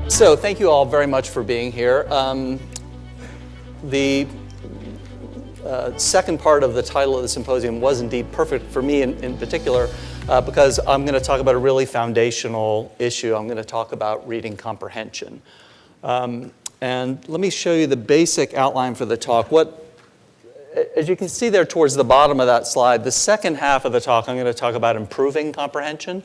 So thank you all very much for being here. The second part of the title of the symposium was indeed perfect for me in particular because I'm going to talk about a really foundational issue. I'm going to talk about reading comprehension. And let me show you the basic outline for the talk. As you can see there towards the bottom of that slide, the second half of the talk, I'm going to talk about improving comprehension.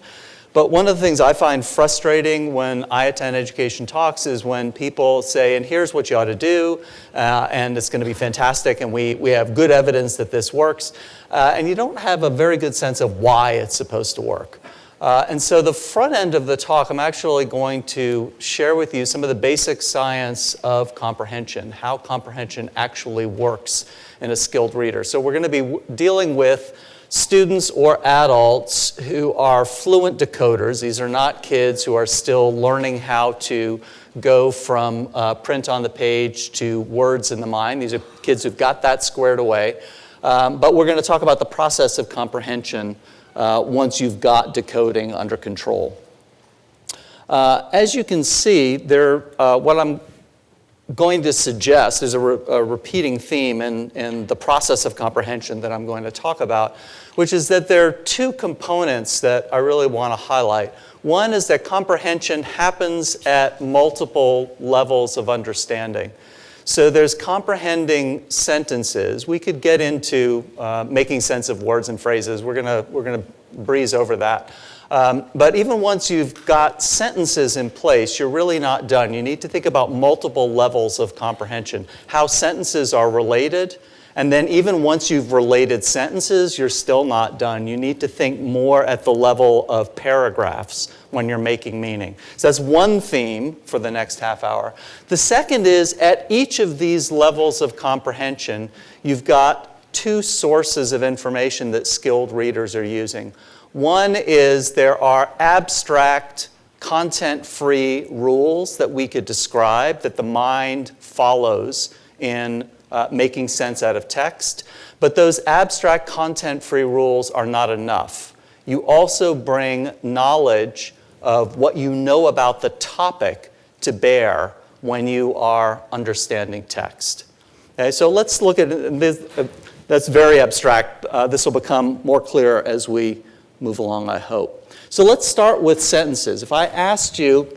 But one of the things I find frustrating when I attend education talks is when people say, and here's what you ought to do, and it's going to be fantastic, and we have good evidence that this works, and you don't have a very good sense of why it's supposed to work. And so the front end of the talk, I'm actually going to share with you some of the basic science of comprehension, how comprehension actually works in a skilled reader. So we're going to be dealing with students or adults who are fluent decoders. These are not kids who are still learning how to go from print on the page to words in the mind. These are kids who've got that squared away. But we're going to talk about the process of comprehension once you've got decoding under control. As you can see, what I'm going to suggest is a repeating theme in the process of comprehension that I'm going to talk about, which is that there are two components that I really want to highlight. One is that comprehension happens at multiple levels of understanding. So there's comprehending sentences. We could get into making sense of words and phrases. We're gonna breeze over that. But even once you've got sentences in place, you're really not done. You need to think about multiple levels of comprehension, how sentences are related, and then even once you've related sentences, you're still not done. You need to think more at the level of paragraphs when you're making meaning. So that's one theme for the next half hour. The second is, at each of these levels of comprehension, you've got two sources of information that skilled readers are using. One is there are abstract, content-free rules that we could describe that the mind follows in making sense out of text. But those abstract, content-free rules are not enough. You also bring knowledge of what you know about the topic to bear when you are understanding text. Okay, so let's look at this. That's very abstract. This will become more clear as we move along, I hope. So let's start with sentences. If I asked you,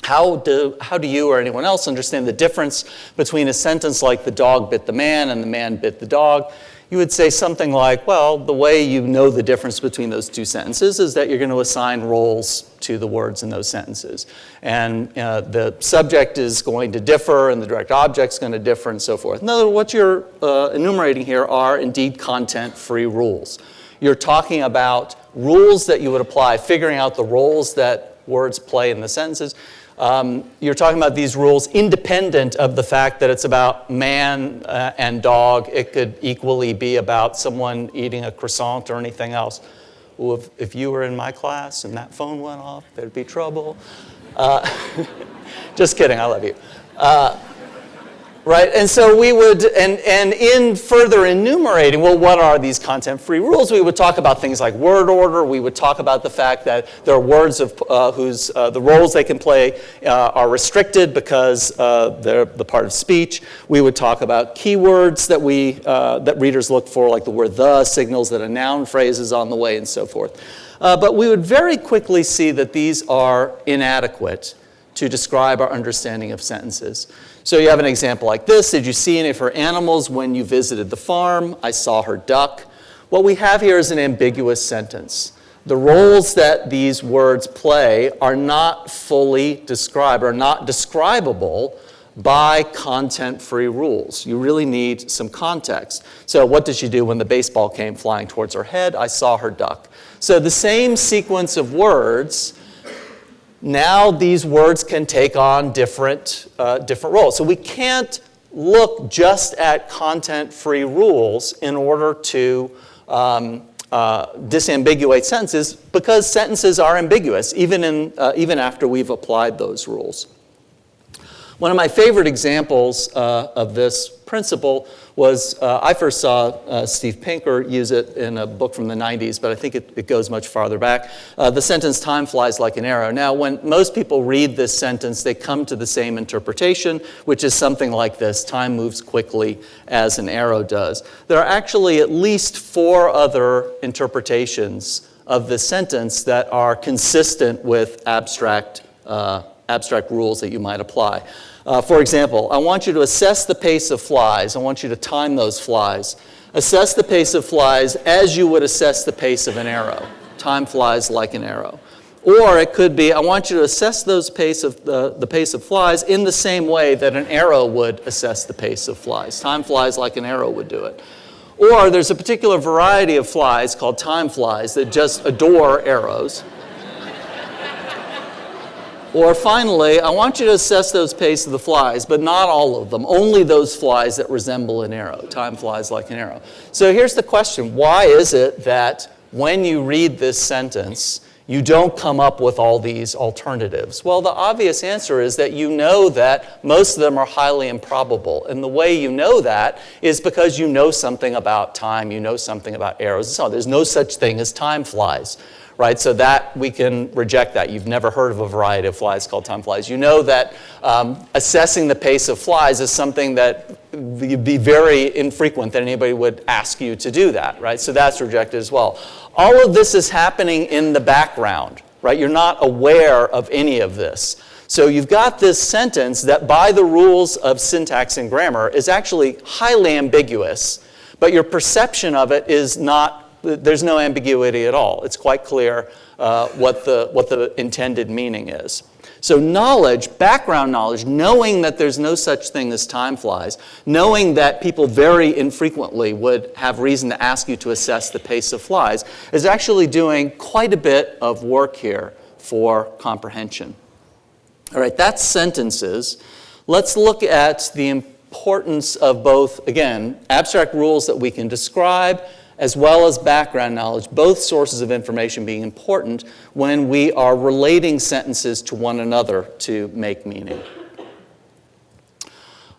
how do you or anyone else understand the difference between a sentence like the dog bit the man and the man bit the dog, you would say something like, well, the way you know the difference between those two sentences is that you're going to assign roles to the words in those sentences. And the subject is going to differ, and the direct object is going to differ, and so forth. In other words, what you're enumerating here are indeed content-free rules. You're talking about rules that you would apply, figuring out the roles that words play in the sentences. You're talking about these rules independent of the fact that it's about man and dog. It could equally be about someone eating a croissant or anything else. Well, if you were in my class and that phone went off, there'd be trouble. Just kidding, I love you. Right, and so we would, and in further enumerating, well, what are these content-free rules? We would talk about things like word order. We would talk about the fact that there are words of whose the roles they can play are restricted because they're the part of speech. We would talk about keywords that readers look for, like the word the, signals that a noun phrase is on the way, and so forth. But we would very quickly see that these are inadequate to describe our understanding of sentences. So you have an example like this. Did you see any of her animals when you visited the farm? I saw her duck. What we have here is an ambiguous sentence. The roles that these words play are not fully described, are not describable by content-free rules. You really need some context. So what did she do when the baseball came flying towards her head? I saw her duck. So the same sequence of words, now these words can take on different roles. So we can't look just at content-free rules in order to disambiguate sentences, because sentences are ambiguous, even after we've applied those rules. One of my favorite examples of this principle was, I first saw Steve Pinker use it in a book from the 90s, but I think it goes much farther back. The sentence, time flies like an arrow. Now, when most people read this sentence, they come to the same interpretation, which is something like this: time moves quickly as an arrow does. There are actually at least 4 other interpretations of this sentence that are consistent with abstract rules that you might apply. For example, I want you to assess the pace of flies. I want you to time those flies. Assess the pace of flies as you would assess the pace of an arrow. Time flies like an arrow. Or it could be, I want you to assess the pace of flies in the same way that an arrow would assess the pace of flies. Time flies like an arrow would do it. Or there's a particular variety of flies called time flies that just adore arrows. Or finally, I want you to assess those pace of the flies, but not all of them, only those flies that resemble an arrow. Time flies like an arrow. So here's the question: why is it that when you read this sentence, you don't come up with all these alternatives? Well, the obvious answer is that you know that most of them are highly improbable. And the way you know that is because you know something about time, you know something about arrows. So there's no such thing as time flies. Right, so that we can reject that. You've never heard of a variety of flies called time flies. You know that assessing the pace of flies is something that would be very infrequent that anybody would ask you to do that, right? So that's rejected as well. All of this is happening in the background, right? You're not aware of any of this. So you've got this sentence that by the rules of syntax and grammar is actually highly ambiguous, but your perception of it is not. There's no ambiguity at all. It's quite clear what the intended meaning is. So knowledge, background knowledge, knowing that there's no such thing as time flies, knowing that people very infrequently would have reason to ask you to assess the pace of flies, is actually doing quite a bit of work here for comprehension. All right, that's sentences. Let's look at the importance of both, again, abstract rules that we can describe, as well as background knowledge, both sources of information being important when we are relating sentences to one another to make meaning.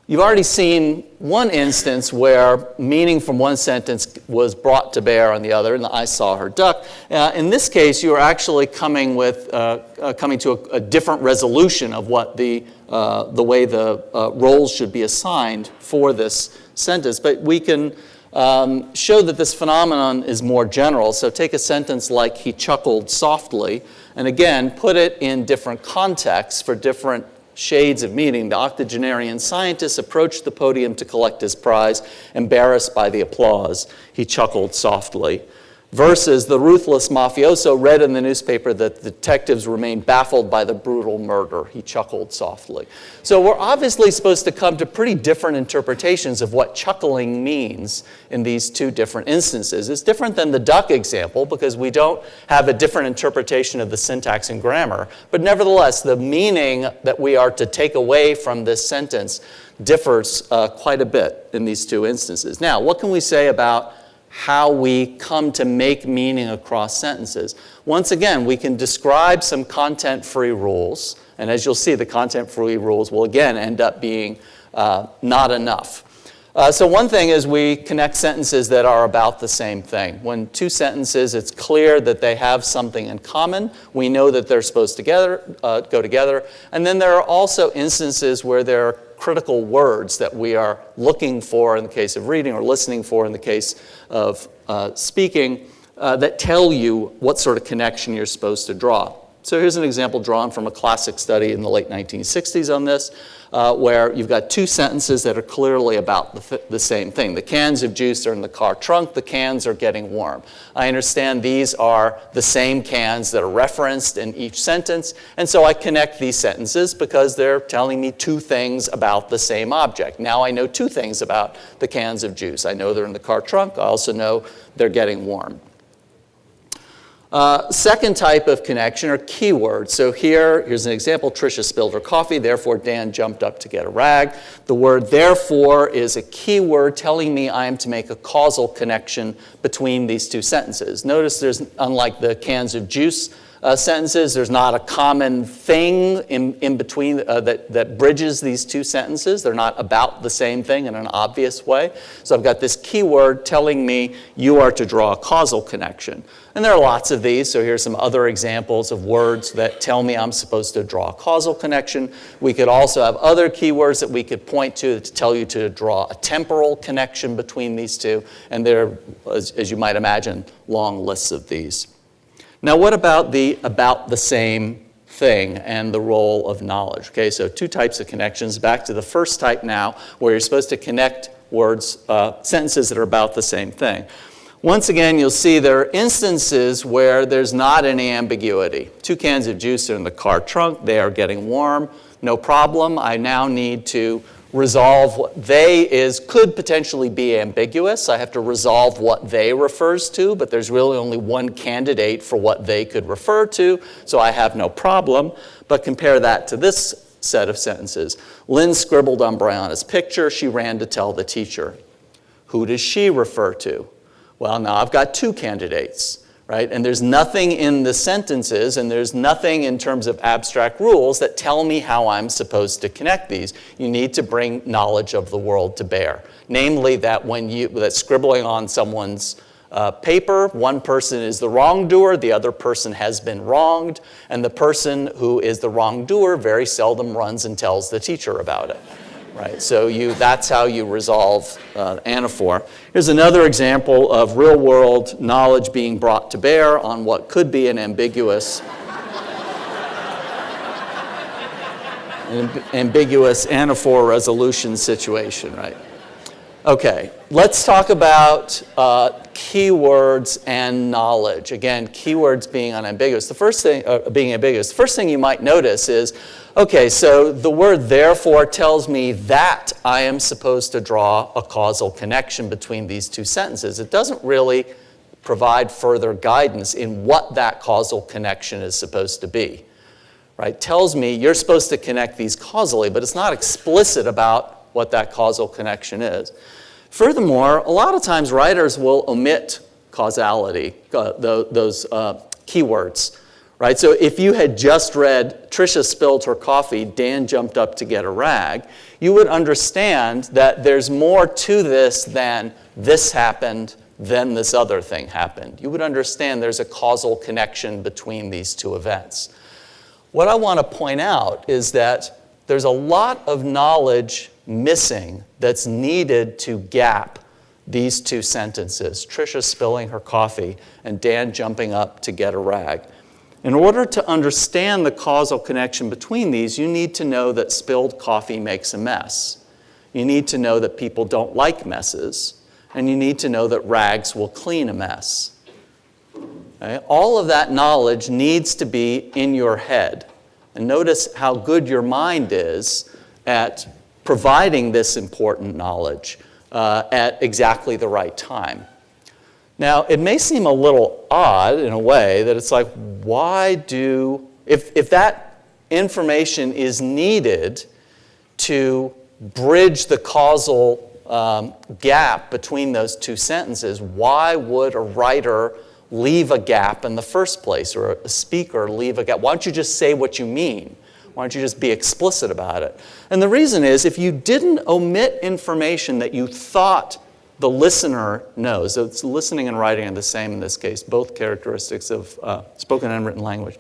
You've already seen one instance where meaning from one sentence was brought to bear on the other, and I saw her duck. In this case, you are actually coming to a different resolution of what the way the roles should be assigned for this sentence, but we can show that this phenomenon is more general. So take a sentence like, he chuckled softly, and again, put it in different contexts for different shades of meaning. The octogenarian scientist approached the podium to collect his prize, embarrassed by the applause. He chuckled softly. Versus the ruthless mafioso read in the newspaper that the detectives remained baffled by the brutal murder. He chuckled softly. So we're obviously supposed to come to pretty different interpretations of what chuckling means in these two different instances. It's different than the duck example because we don't have a different interpretation of the syntax and grammar. But nevertheless, the meaning that we are to take away from this sentence differs quite a bit in these two instances. Now, what can we say about how we come to make meaning across sentences? Once again, we can describe some content-free rules, and as you'll see, the content-free rules will again end up being not enough. So one thing is we connect sentences that are about the same thing. When two sentences, it's clear that they have something in common. We know that they're supposed to go together. And then there are also instances where there are critical words that we are looking for in the case of reading or listening for in the case of speaking that tell you what sort of connection you're supposed to draw. So here's an example drawn from a classic study in the late 1960s on this, where you've got two sentences that are clearly about the same thing. The cans of juice are in the car trunk. The cans are getting warm. I understand these are the same cans that are referenced in each sentence, and so I connect these sentences because they're telling me two things about the same object. Now I know two things about the cans of juice. I know they're in the car trunk. I also know they're getting warm. Second type of connection are keywords. So here's an example. Tricia spilled her coffee, therefore Dan jumped up to get a rag. The word therefore is a keyword telling me I am to make a causal connection between these two sentences. Notice there's, unlike the cans of juice sentences. There's not a common thing in between that bridges these two sentences. They're not about the same thing in an obvious way. So I've got this keyword telling me you are to draw a causal connection. And there are lots of these, so here's some other examples of words that tell me I'm supposed to draw a causal connection. We could also have other keywords that we could point to tell you to draw a temporal connection between these two, and there are, as you might imagine, long lists of these. Now, what about the same thing and the role of knowledge? Okay, so two types of connections. Back to the first type now, where you're supposed to connect words, sentences that are about the same thing. Once again, you'll see there are instances where there's not any ambiguity. 2 cans of juice are in the car trunk. They are getting warm. No problem. I now need to resolve what they could potentially be ambiguous. I have to resolve what they refers to, but there's really only one candidate for what they could refer to, so I have no problem. But compare that to this set of sentences. Lynn scribbled on Brianna's picture. She ran to tell the teacher. Who does she refer to? Well, now I've got 2 candidates. Right? And there's nothing in the sentences, and there's nothing in terms of abstract rules that tell me how I'm supposed to connect these. You need to bring knowledge of the world to bear. Namely, that that scribbling on someone's paper, one person is the wrongdoer, the other person has been wronged, and the person who is the wrongdoer very seldom runs and tells the teacher about it. Right, so that's how you resolve anaphor. Here's another example of real-world knowledge being brought to bear on what could be an ambiguous anaphor resolution situation, right? Okay, let's talk about keywords and knowledge. Again, keywords being unambiguous. The first thing, the first thing you might notice is, okay, so the word therefore tells me that I am supposed to draw a causal connection between these two sentences. It doesn't really provide further guidance in what that causal connection is supposed to be. Right? Tells me you're supposed to connect these causally, but it's not explicit about what that causal connection is. Furthermore, a lot of times writers will omit causality, those keywords. Right? So if you had just read, Tricia spilled her coffee, Dan jumped up to get a rag, you would understand that there's more to this than this happened, then this other thing happened. You would understand there's a causal connection between these two events. What I want to point out is that there's a lot of knowledge missing that's needed to gap these two sentences, Tricia spilling her coffee and Dan jumping up to get a rag. In order to understand the causal connection between these, you need to know that spilled coffee makes a mess. You need to know that people don't like messes. And you need to know that rags will clean a mess. Okay? All of that knowledge needs to be in your head. And notice how good your mind is at providing this important knowledge at exactly the right time. Now, it may seem a little odd in a way that it's like, if that information is needed to bridge the causal gap between those two sentences, why would a writer leave a gap in the first place, or a speaker leave a gap? Why don't you just say what you mean? Why don't you just be explicit about it? And the reason is, if you didn't omit information that you thought the listener knows, so it's listening and writing are the same in this case, both characteristics of spoken and written language.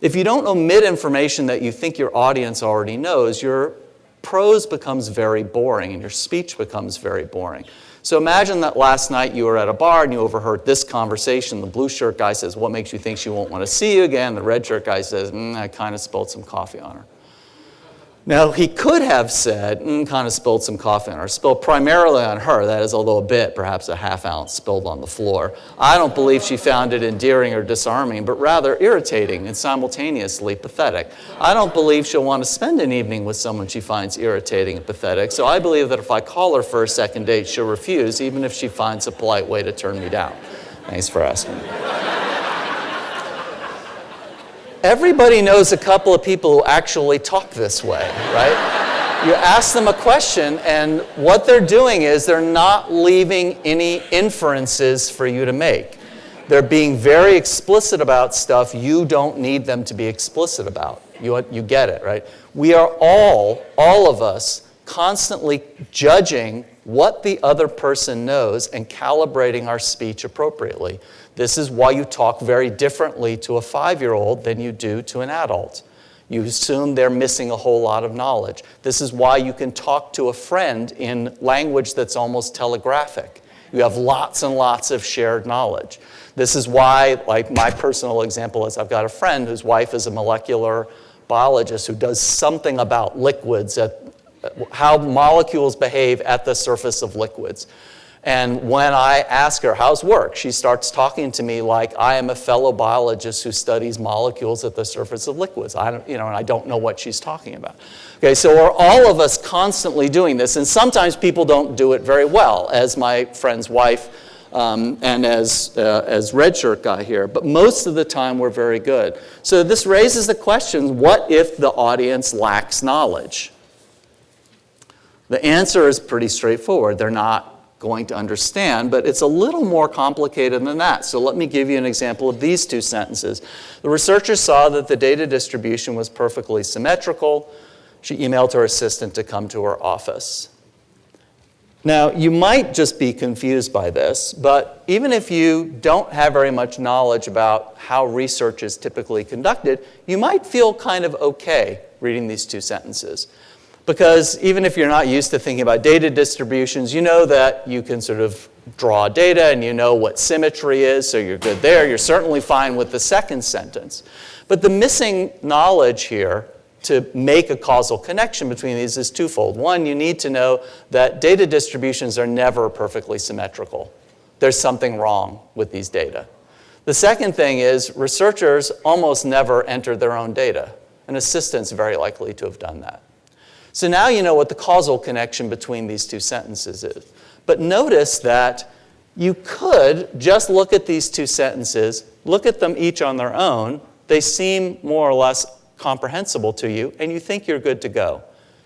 If you don't omit information that you think your audience already knows, your prose becomes very boring and your speech becomes very boring. So imagine that last night you were at a bar and you overheard this conversation. The blue shirt guy says, "What makes you think she won't want to see you again?" The red shirt guy says, "I kind of spilled some coffee on her." Now, he could have said, kind of spilled some coffee on her, spilled primarily on her, that is, although a bit, perhaps a half ounce, spilled on the floor. I don't believe she found it endearing or disarming, but rather irritating and simultaneously pathetic. I don't believe she'll want to spend an evening with someone she finds irritating and pathetic, so I believe that if I call her for a second date, she'll refuse, even if she finds a polite way to turn me down. Thanks for asking. Everybody knows a couple of people who actually talk this way, right? You ask them a question, and what they're doing is they're not leaving any inferences for you to make. They're being very explicit about stuff you don't need them to be explicit about. You get it, right? We are all of us, constantly judging what the other person knows and calibrating our speech appropriately. This is why you talk very differently to a 5-year-old than you do to an adult. You assume they're missing a whole lot of knowledge. This is why you can talk to a friend in language that's almost telegraphic. You have lots and lots of shared knowledge. This is why, like my personal example is I've got a friend whose wife is a molecular biologist who does something about liquids, how molecules behave at the surface of liquids. And when I ask her, how's work? She starts talking to me like I am a fellow biologist who studies molecules at the surface of liquids. And I don't know what she's talking about. Okay, so we're all of us constantly doing this, and sometimes people don't do it very well, as my friend's wife and as Red Shirt guy here. But most of the time, we're very good. So this raises the question, what if the audience lacks knowledge? The answer is pretty straightforward. They're not going to understand, but it's a little more complicated than that. So let me give you an example of these two sentences. The researchers saw that the data distribution was perfectly symmetrical. She emailed her assistant to come to her office. Now, you might just be confused by this, but even if you don't have very much knowledge about how research is typically conducted, you might feel kind of okay reading these two sentences. Because even if you're not used to thinking about data distributions, you know that you can sort of draw data and you know what symmetry is, so you're good there. You're certainly fine with the second sentence. But the missing knowledge here to make a causal connection between these is twofold. One, you need to know that data distributions are never perfectly symmetrical. There's something wrong with these data. The second thing is researchers almost never enter their own data. An assistant's very likely to have done that. So now you know what the causal connection between these two sentences is. But notice that you could just look at these two sentences, look at them each on their own. They seem more or less comprehensible to you, and you think you're good to go.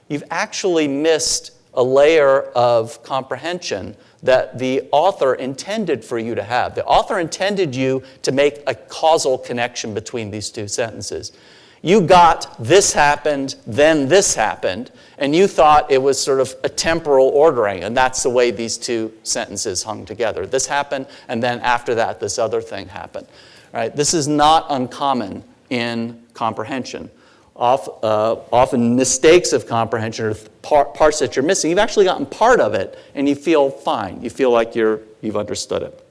You've actually missed a layer of comprehension that the author intended for you to have. The author intended you to make a causal connection between these two sentences. You got this happened, then this happened, and you thought it was sort of a temporal ordering, and that's the way these two sentences hung together. This happened, and then after that, this other thing happened. Right? This is not uncommon in comprehension. Often mistakes of comprehension are parts that you're missing. You've actually gotten part of it, and you feel fine. You feel like you've understood it.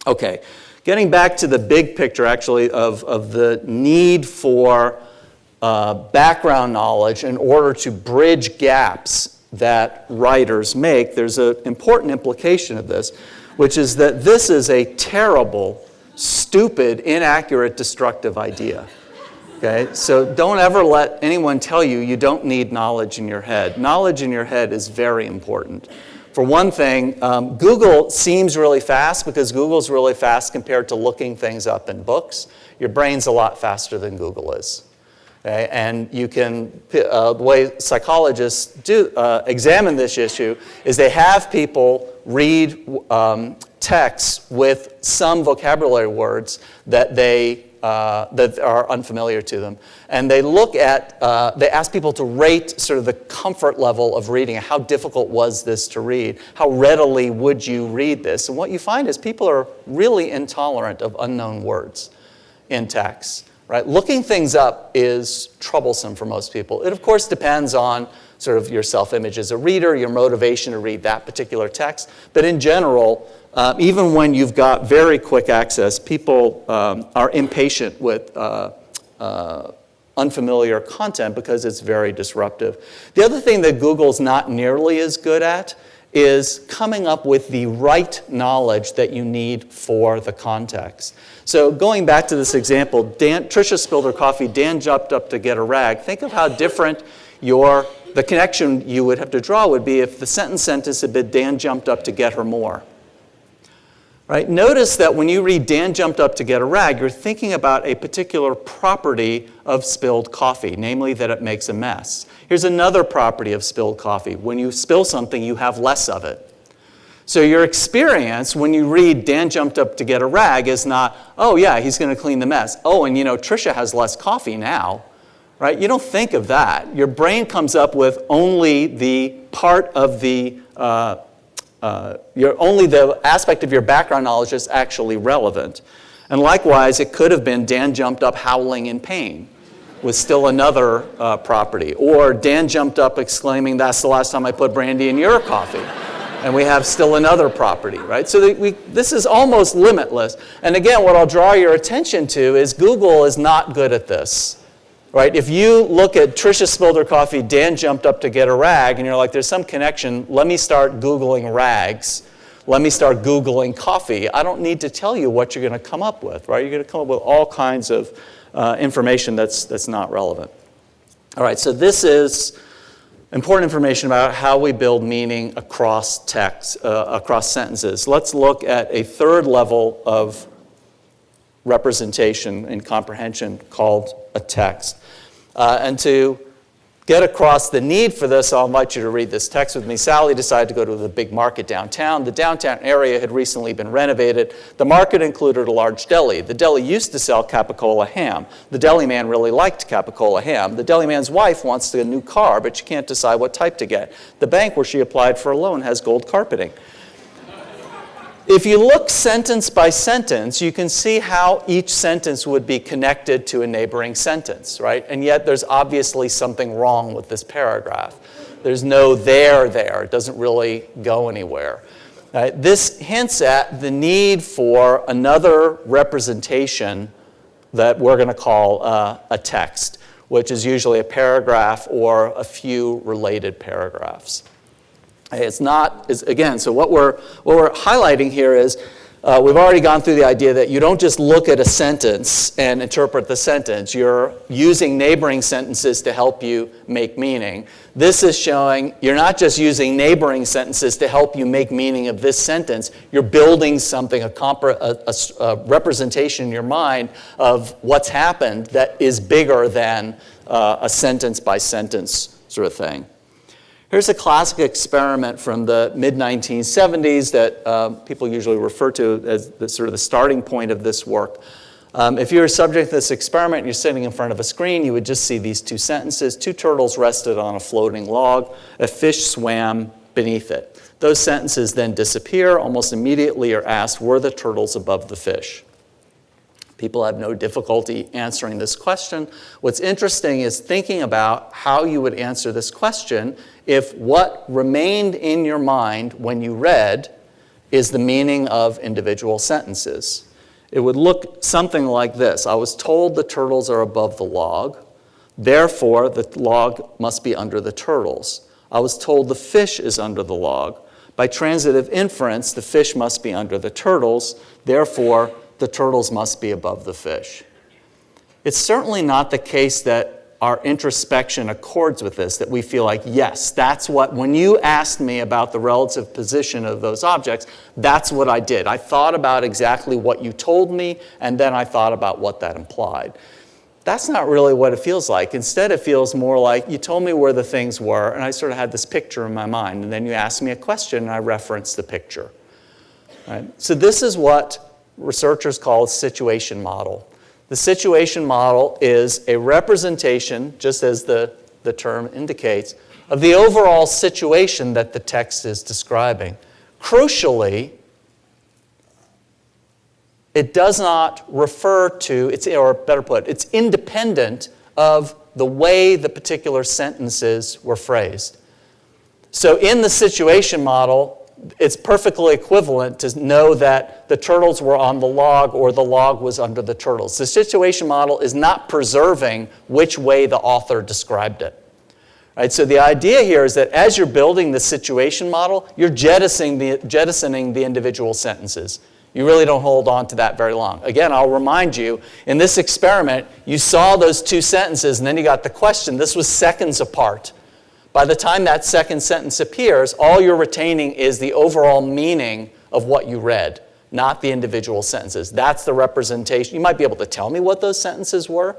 Okay. Getting back to the big picture, actually, of the need for background knowledge in order to bridge gaps that writers make, there's an important implication of this, which is that this is a terrible, stupid, inaccurate, destructive idea. Okay? So don't ever let anyone tell you you don't need knowledge in your head. Knowledge in your head is very important. For one thing, Google seems really fast because Google's really fast compared to looking things up in books. Your brain's a lot faster than Google is. Okay? And you can, the way psychologists do examine this issue is they have people read texts with some vocabulary words that that are unfamiliar to them. And they look at, they ask people to rate sort of the comfort level of reading. How difficult was this to read? How readily would you read this? And what you find is people are really intolerant of unknown words in text. Right? Looking things up is troublesome for most people. It, of course, depends on sort of your self-image as a reader, your motivation to read that particular text. But in general, even when you've got very quick access, people are impatient with unfamiliar content because it's very disruptive. The other thing that Google's not nearly as good at is coming up with the right knowledge that you need for the context. So going back to this example, Tricia spilled her coffee, Dan jumped up to get a rag. Think of how different the connection you would have to draw would be if the sentence had been Dan jumped up to get her more. Right? Notice that when you read Dan jumped up to get a rag, you're thinking about a particular property of spilled coffee, namely that it makes a mess. Here's another property of spilled coffee. When you spill something, you have less of it. So your experience when you read Dan jumped up to get a rag is not, oh yeah, he's going to clean the mess. Oh, and Tricia has less coffee now, right? You don't think of that. Your brain comes up with only the part of the, only the aspect of your background knowledge that's actually relevant. And likewise, it could have been Dan jumped up howling in pain was still another property. Or Dan jumped up exclaiming, that's the last time I put brandy in your coffee. And we have still another property, right? So this is almost limitless. And again, what I'll draw your attention to is Google is not good at this, right? If you look at Tricia spilled her coffee, Dan jumped up to get a rag, and you're like, there's some connection, let me start Googling rags. Let me start Googling coffee. I don't need to tell you what you're going to come up with, right? You're going to come up with all kinds of information that's not relevant. All right, so this is important information about how we build meaning across text, across sentences. Let's look at a third level of representation and comprehension called a text. And to get across the need for this, I'll invite you to read this text with me. Sally decided to go to the big market downtown. The downtown area had recently been renovated. The market included a large deli. The deli used to sell capicola ham. The deli man really liked capicola ham. The deli man's wife wants a new car, but she can't decide what type to get. The bank where she applied for a loan has gold carpeting. If you look sentence by sentence, you can see how each sentence would be connected to a neighboring sentence, right? And yet there's obviously something wrong with this paragraph. There's no there there. It doesn't really go anywhere. This hints at the need for another representation that we're going to call a text, which is usually a paragraph or a few related paragraphs. It's not, again, so what we're highlighting here is we've already gone through the idea that you don't just look at a sentence and interpret the sentence. You're using neighboring sentences to help you make meaning. This is showing you're not just using neighboring sentences to help you make meaning of this sentence. You're building something, a representation in your mind of what's happened that is bigger than a sentence by sentence sort of thing. Here's a classic experiment from the mid-1970s that people usually refer to as sort of the starting point of this work. If you were subject to this experiment, you're sitting in front of a screen, you would just see these two sentences. Two turtles rested on a floating log. A fish swam beneath it. Those sentences then disappear. Almost immediately are asked, were the turtles above the fish? People have no difficulty answering this question. What's interesting is thinking about how you would answer this question if what remained in your mind when you read is the meaning of individual sentences. It would look something like this. I was told the turtles are above the log, therefore the log must be under the turtles. I was told the fish is under the log. By transitive inference, the fish must be under the turtles, therefore the turtles must be above the fish. It's certainly not the case that our introspection accords with this, that we feel like, yes, that's what, when you asked me about the relative position of those objects, that's what I did. I thought about exactly what you told me, and then I thought about what that implied. That's not really what it feels like. Instead, it feels more like you told me where the things were, and I sort of had this picture in my mind, and then you asked me a question, and I referenced the picture. Right? So this is what researchers call a situation model. The situation model is a representation, just as the term indicates, of the overall situation that the text is describing. Crucially, it does not refer to, or better put, it's independent of the way the particular sentences were phrased. So in the situation model, it's perfectly equivalent to know that the turtles were on the log or the log was under the turtles. The situation model is not preserving which way the author described it. Right? So the idea here is that as you're building the situation model, you're jettisoning the individual sentences. You really don't hold on to that very long. Again, I'll remind you, in this experiment, you saw those two sentences and then you got the question. This was seconds apart. By the time that second sentence appears, all you're retaining is the overall meaning of what you read, not the individual sentences. That's the representation. You might be able to tell me what those sentences were.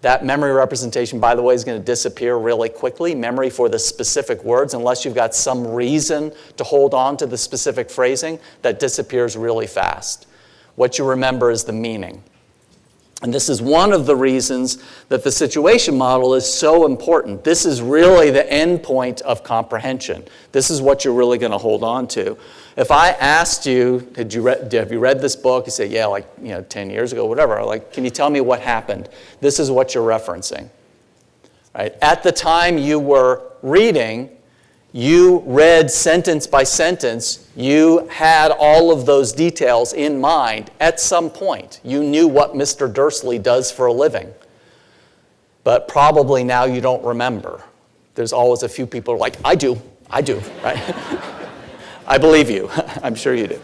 That memory representation, by the way, is going to disappear really quickly. Memory for the specific words, unless you've got some reason to hold on to the specific phrasing, that disappears really fast. What you remember is the meaning. And this is one of the reasons that the situation model is so important. This is really the end point of comprehension. This is what you're really going to hold on to. If I asked you, have you read this book? You say, yeah, 10 years ago, whatever. Can you tell me what happened? This is what you're referencing. Right? At the time you were reading, you read sentence by sentence. You had all of those details in mind at some point. You knew what Mr. Dursley does for a living. But probably now you don't remember. There's always a few people who are like, I do, right? I believe you. I'm sure you do.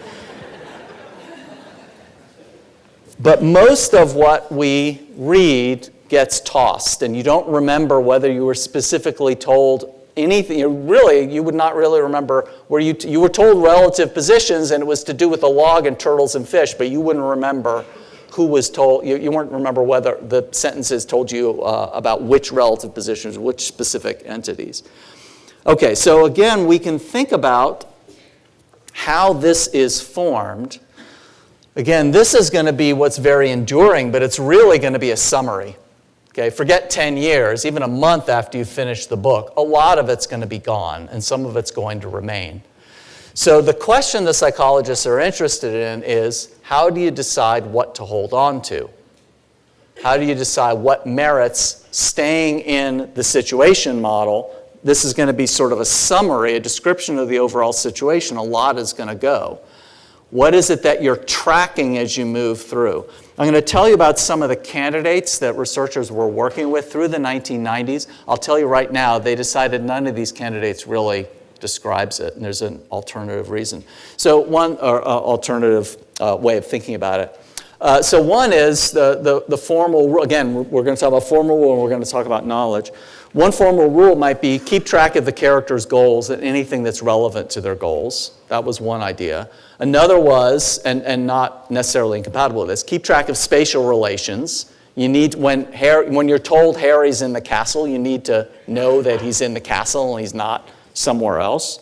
But most of what we read gets tossed, and you don't remember whether you were specifically told anything. You would not really remember where you were told relative positions, and it was to do with a log and turtles and fish, but you wouldn't remember who was told. You wouldn't remember whether the sentences told you about which relative positions, which specific entities. Okay, so again, we can think about how this is formed. Again, this is going to be what's very enduring, but it's really going to be a summary. Okay, forget 10 years, even a month after you finish the book, a lot of it's going to be gone, and some of it's going to remain. So the question the psychologists are interested in is, how do you decide what to hold on to? How do you decide what merits staying in the situation model? This is going to be sort of a summary, a description of the overall situation. A lot is going to go. What is it that you're tracking as you move through? I'm going to tell you about some of the candidates that researchers were working with through the 1990s. I'll tell you right now, they decided none of these candidates really describes it, and there's an alternative reason. So one alternative way of thinking about it. So one is the formal, again, we're going to talk about formal rule, and we're going to talk about knowledge. One formal rule might be keep track of the character's goals and anything that's relevant to their goals. That was one idea. Another was, and not necessarily incompatible with this, keep track of spatial relations. You need, when you're told Harry's in the castle, you need to know that he's in the castle and he's not somewhere else.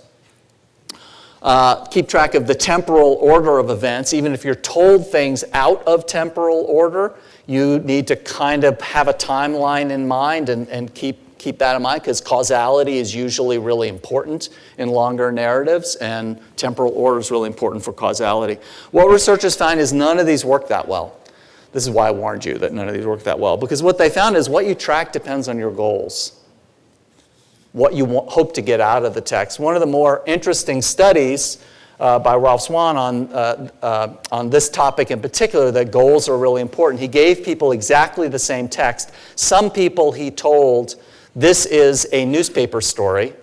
Keep track of the temporal order of events. Even if you're told things out of temporal order, you need to kind of have a timeline in mind and keep that in mind, because causality is usually really important in longer narratives, and temporal order is really important for causality. What researchers find is none of these work that well. This is why I warned you that none of these work that well, because what they found is what you track depends on your goals, what you hope to get out of the text. One of the more interesting studies by Ralph Swan on this topic in particular, that goals are really important. He gave people exactly the same text. Some people he told, this is a newspaper story.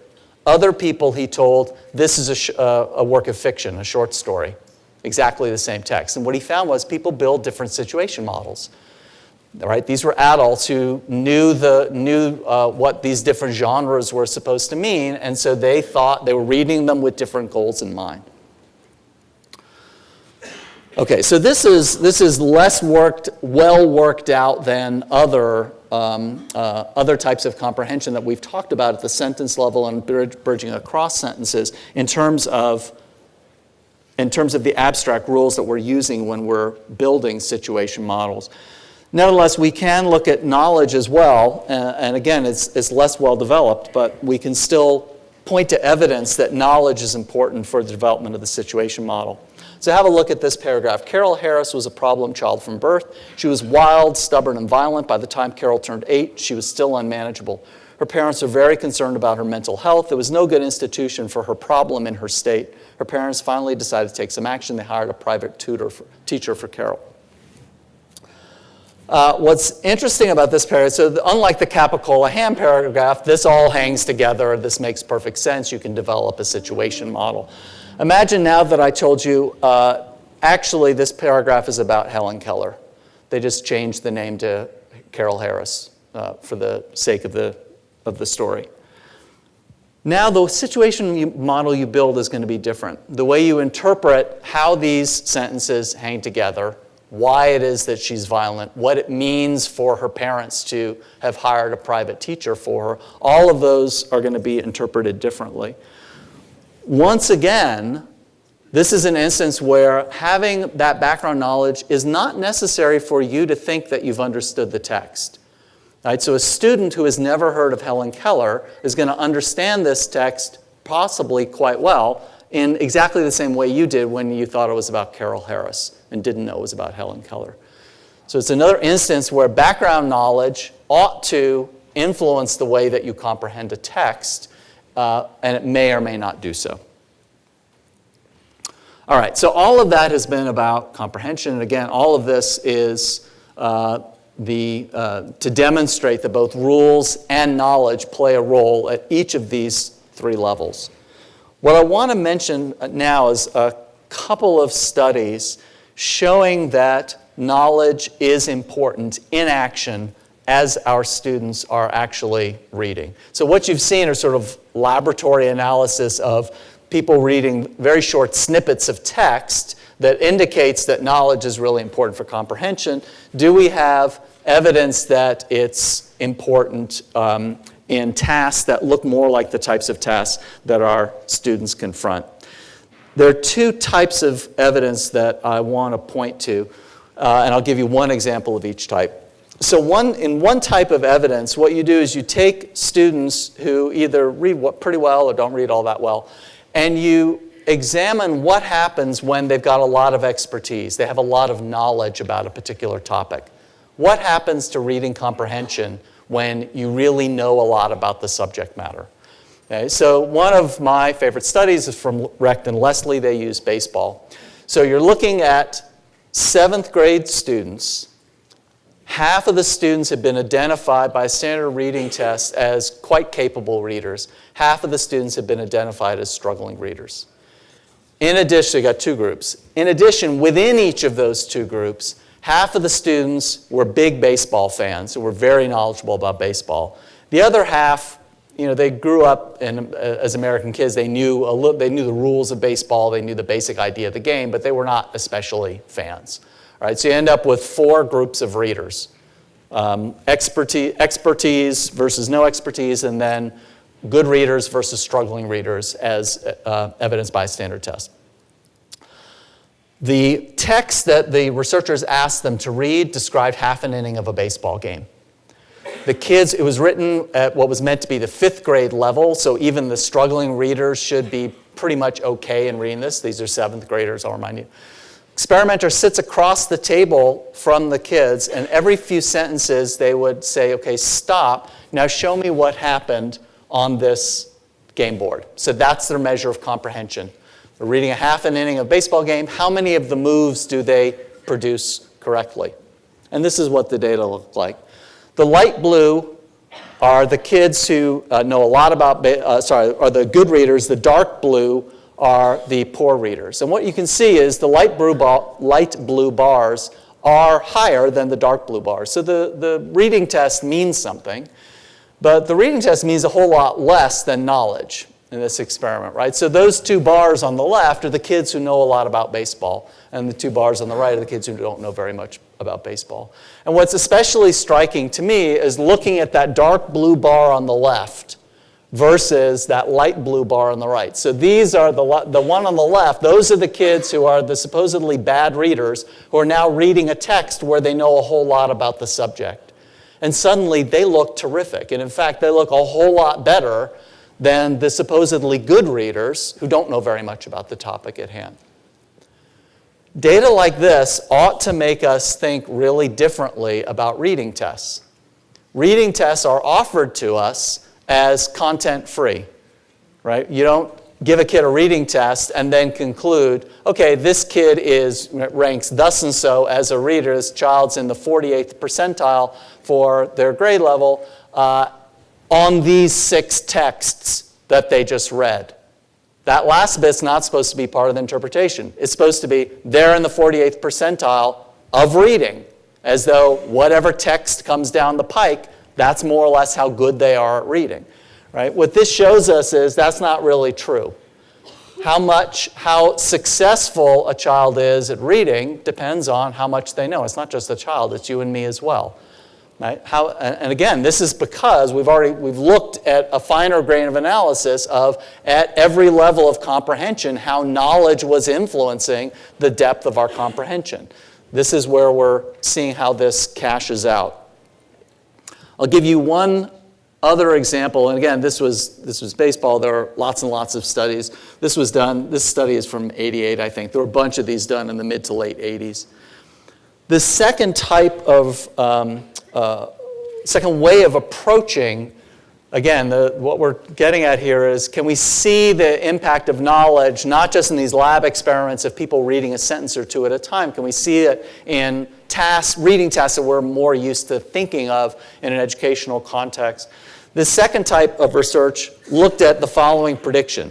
Other people he told, this is a work of fiction, a short story. Exactly the same text. And what he found was people build different situation models. Right? These were adults who knew what these different genres were supposed to mean, and so they thought they were reading them with different goals in mind. Okay, so this is less well worked out than other types of comprehension that we've talked about at the sentence level and bridging across sentences in terms of the abstract rules that we're using when we're building situation models. Nevertheless, we can look at knowledge as well, and again, it's less well developed, but we can still point to evidence that knowledge is important for the development of the situation model. So have a look at this paragraph. Carol Harris was a problem child from birth. She was wild, stubborn, and violent. By the time Carol turned 8, she was still unmanageable. Her parents were very concerned about her mental health. There was no good institution for her problem in her state. Her parents finally decided to take some action. They hired a private teacher for Carol. What's interesting about this paragraph, so unlike the Capicola-Ham paragraph, this all hangs together. This makes perfect sense. You can develop a situation model. Imagine now that I told you, actually this paragraph is about Helen Keller. They just changed the name to Carol Harris for the sake of the story. Now the situation model you build is going to be different. The way you interpret how these sentences hang together, why it is that she's violent, what it means for her parents to have hired a private teacher for her. All of those are going to be interpreted differently. Once again, this is an instance where having that background knowledge is not necessary for you to think that you've understood the text. Right? So a student who has never heard of Helen Keller is going to understand this text possibly quite well in exactly the same way you did when you thought it was about Carol Harris and didn't know it was about Helen Keller. So it's another instance where background knowledge ought to influence the way that you comprehend a text, and it may or may not do so. All right, so all of that has been about comprehension, and again, all of this is to demonstrate that both rules and knowledge play a role at each of these three levels. What I want to mention now is a couple of studies showing that knowledge is important in action as our students are actually reading. So what you've seen are sort of laboratory analysis of people reading very short snippets of text that indicates that knowledge is really important for comprehension. Do we have evidence that it's important in tasks that look more like the types of tasks that our students confront? There are two types of evidence that I want to point to, and I'll give you one example of each type. So in one type of evidence, what you do is you take students who either read pretty well or don't read all that well, and you examine what happens when they've got a lot of expertise. They have a lot of knowledge about a particular topic. What happens to reading comprehension when you really know a lot about the subject matter? Okay, so one of my favorite studies is from Recht and Leslie. They use baseball. So you're looking at 7th grade students. Half of the students have been identified by a standard reading test as quite capable readers. Half of the students have been identified as struggling readers. In addition, you got two groups. In addition, within each of those two groups, half of the students were big baseball fans who were very knowledgeable about baseball. The other half, they grew up as American kids. They knew the rules of baseball. They knew the basic idea of the game, but they were not especially fans. All right, so you end up with 4 groups of readers. Expertise versus no expertise, and then good readers versus struggling readers as evidenced by a standard test. The text that the researchers asked them to read described half an inning of a baseball game. The kids, it was written at what was meant to be the 5th grade level, so even the struggling readers should be pretty much okay in reading this. These are 7th graders, I'll remind you. Experimenter sits across the table from the kids, and every few sentences they would say, okay, stop. Now show me what happened on this game board. So that's their measure of comprehension. They're reading a half an inning of a baseball game. How many of the moves do they produce correctly? And this is what the data look like. The light blue are the kids who know a lot about, are the good readers. The dark blue are the poor readers. And what you can see is the light blue bars are higher than the dark blue bars. So the reading test means something, but the reading test means a whole lot less than knowledge in this experiment, right? So those 2 bars on the left are the kids who know a lot about baseball, and the 2 bars on the right are the kids who don't know very much about baseball. And what's especially striking to me is looking at that dark blue bar on the left versus that light blue bar on the right. So these are the one on the left, those are the kids who are the supposedly bad readers who are now reading a text where they know a whole lot about the subject. And suddenly they look terrific. And in fact, they look a whole lot better than the supposedly good readers who don't know very much about the topic at hand. Data like this ought to make us think really differently about reading tests. Reading tests are offered to us as content-free, right? You don't give a kid a reading test and then conclude, okay, this kid ranks thus and so as a reader. This child's in the 48th percentile for their grade level on these 6 texts that they just read. That last bit's not supposed to be part of the interpretation. It's supposed to be they're in the 48th percentile of reading, as though whatever text comes down the pike, that's more or less how good they are at reading, right? What this shows us is that's not really true. How successful a child is at reading depends on how much they know. It's not just the child, it's you and me as well. Right? And again, this is because we've looked at a finer grain of analysis of, at every level of comprehension, how knowledge was influencing the depth of our comprehension. This is where we're seeing how this cashes out. I'll give you one other example, and again, this was baseball. There are lots and lots of studies. This study is from '88, I think. There were a bunch of these done in the mid to late '80s. The second type of second way of approaching, again, what we're getting at here is, can we see the impact of knowledge, not just in these lab experiments of people reading a sentence or two at a time? Can we see it in reading tasks that we're more used to thinking of in an educational context? The second type of research looked at the following prediction.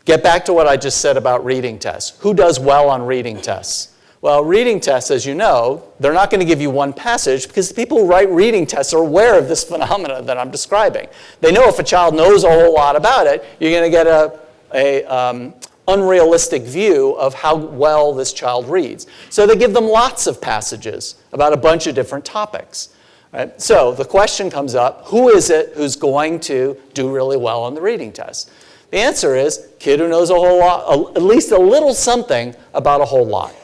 Get back to what I just said about reading tests. Who does well on reading tests? Well, reading tests, as you know, they're not going to give you one passage because the people who write reading tests are aware of this phenomena that I'm describing. They know if a child knows a whole lot about it, you're going to get a unrealistic view of how well this child reads. So they give them lots of passages about a bunch of different topics. Right? So the question comes up, who is it who's going to do really well on the reading test? The answer is kid who knows a whole lot, at least a little something about a whole lot.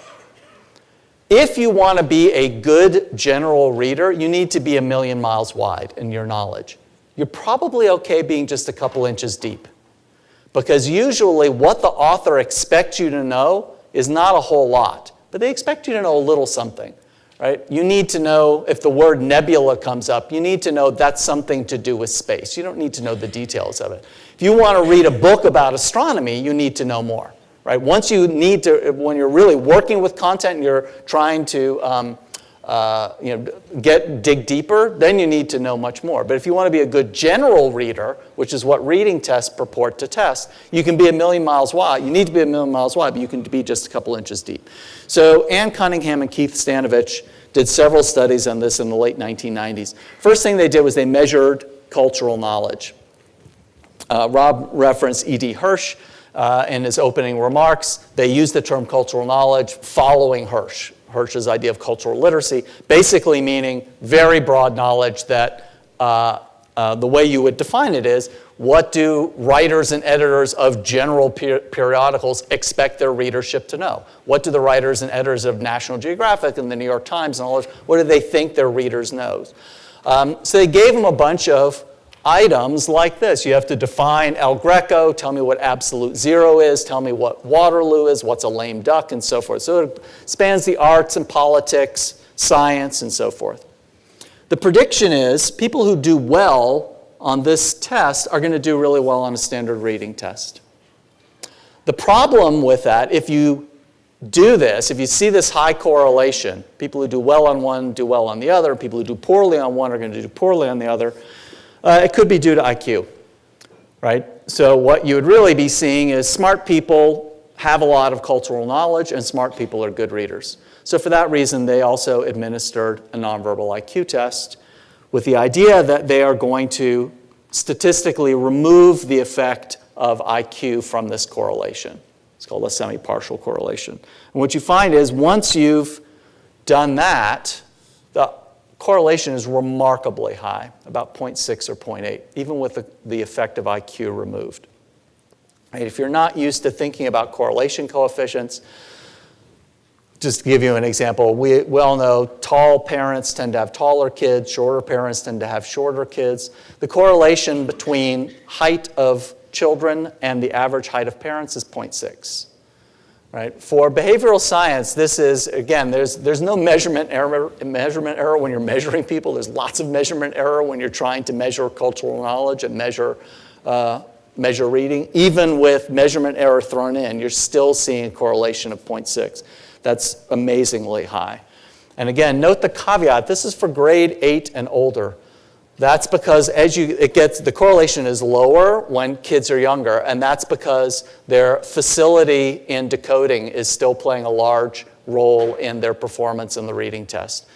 If you want to be a good general reader, you need to be 1,000,000 miles wide in your knowledge. You're probably okay being just a couple inches deep. Because usually what the author expects you to know is not a whole lot, but they expect you to know a little something. Right? You need to know, if the word nebula comes up, you need to know that's something to do with space. You don't need to know the details of it. If you want to read a book about astronomy, you need to know more. Right? Once you need to, when you're really working with content and you're trying to dig deeper, then you need to know much more. But if you want to be a good general reader, which is what reading tests purport to test, you can be 1,000,000 miles wide. You need to be 1,000,000 miles wide, but you can be just a couple inches deep. So Ann Cunningham and Keith Stanovich did several studies on this in the late 1990s. First thing they did was they measured cultural knowledge. Rob referenced E.D. Hirsch. In his opening remarks, they used the term cultural knowledge following Hirsch's idea of cultural literacy, basically meaning very broad knowledge that the way you would define it is, what do writers and editors of general periodicals expect their readership to know? What do the writers and editors of National Geographic and the New York Times and all those, what do they think their readers know? So they gave them a bunch of items like this. You have to define El Greco, tell me what absolute zero is, tell me what Waterloo is, what's a lame duck, and so forth. So it spans the arts and politics, science, and so forth. The prediction is people who do well on this test are going to do really well on a standard reading test. The problem with that, if you do this, if you see this high correlation, people who do well on one do well on the other, people who do poorly on one are going to do poorly on the other, it could be due to IQ, right? So what you would really be seeing is smart people have a lot of cultural knowledge and smart people are good readers. So for that reason, they also administered a nonverbal IQ test with the idea that they are going to statistically remove the effect of IQ from this correlation. It's called a semi-partial correlation. And what you find is once you've done that, the correlation is remarkably high, about 0.6 or 0.8, even with the effect of IQ removed. Right? If you're not used to thinking about correlation coefficients, just to give you an example, we all know tall parents tend to have taller kids, shorter parents tend to have shorter kids. The correlation between height of children and the average height of parents is 0.6. Right? For behavioral science, this is, again, there's no measurement error when you're measuring people. There's lots of measurement error when you're trying to measure cultural knowledge and measure reading. Even with measurement error thrown in, you're still seeing a correlation of 0.6. That's amazingly high. And again, note the caveat. This is for grade 8 and older. That's because the correlation is lower when kids are younger, and that's because their facility in decoding is still playing a large role in their performance in the reading test.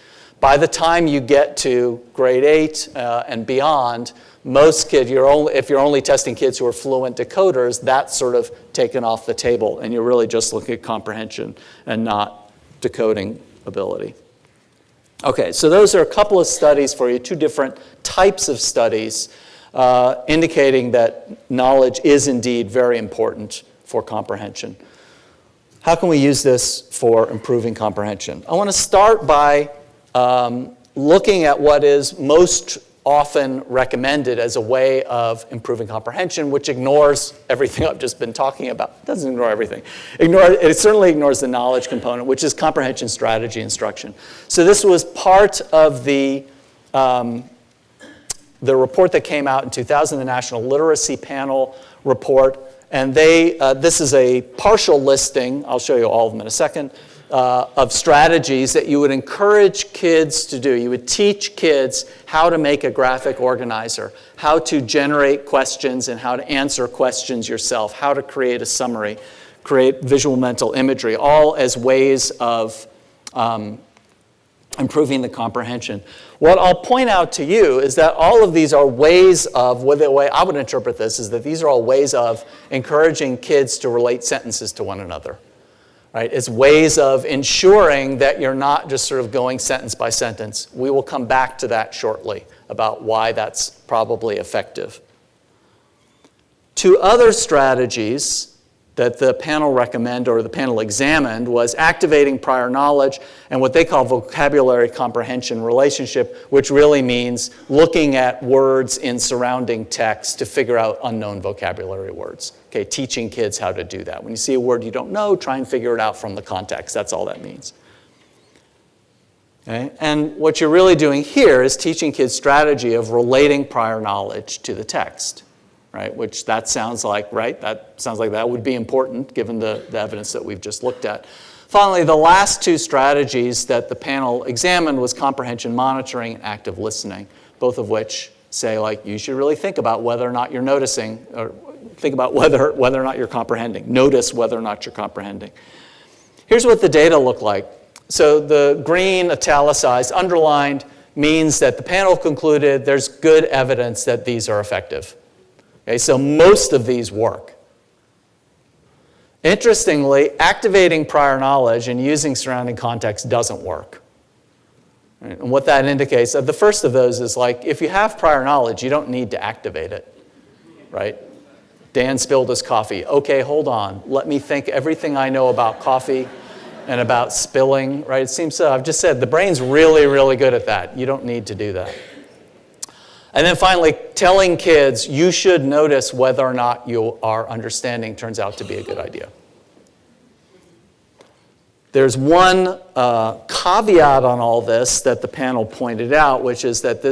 By the time you get to grade 8 and beyond, most kids, if you're only testing kids who are fluent decoders, that's sort of taken off the table, and you're really just looking at comprehension and not decoding ability. Okay, so those are a couple of studies for you, 2 different types of studies indicating that knowledge is indeed very important for comprehension. How can we use this for improving comprehension? I want to start by looking at what is most often recommended as a way of improving comprehension, which ignores everything I've just been talking about. It doesn't ignore everything. It certainly ignores the knowledge component, which is comprehension strategy instruction. So this was part of the report that came out in 2000, the National Literacy Panel report. And this is a partial listing, I'll show you all of them in a second, of strategies that you would encourage kids to do. You would teach kids how to make a graphic organizer, how to generate questions and how to answer questions yourself, how to create a summary, create visual mental imagery, all as ways of improving the comprehension. What I'll point out to you is that all of these are ways of, the way I would interpret this is that these are all ways of encouraging kids to relate sentences to one another. Right? It's ways of ensuring that you're not just sort of going sentence by sentence. We will come back to that shortly about why that's probably effective. 2 other strategies that the panel recommended or the panel examined was activating prior knowledge and what they call vocabulary comprehension relationship, which really means looking at words in surrounding text to figure out unknown vocabulary words. Okay, teaching kids how to do that. When you see a word you don't know, try and figure it out from the context. That's all that means. Okay? And what you're really doing here is teaching kids strategy of relating prior knowledge to the text. Right, which that sounds like, right? That sounds like that would be important given the evidence that we've just looked at. Finally, the last 2 strategies that the panel examined was comprehension monitoring and active listening, both of which say, like, you should really think about whether or not you're noticing, or think about whether or not you're comprehending. Notice whether or not you're comprehending. Here's what the data look like. So the green, italicized, underlined means that the panel concluded there's good evidence that these are effective. Okay, so most of these work. Interestingly, activating prior knowledge and using surrounding context doesn't work. Right? And what that indicates, the first of those is like, if you have prior knowledge, you don't need to activate it. Right? Dan spilled his coffee. Okay, hold on. Let me think everything I know about coffee and about spilling. Right? It seems so. I've just said the brain's really, really good at that. You don't need to do that. And then finally, telling kids you should notice whether or not you are understanding turns out to be a good idea. There's one caveat on all this that the panel pointed out, which is that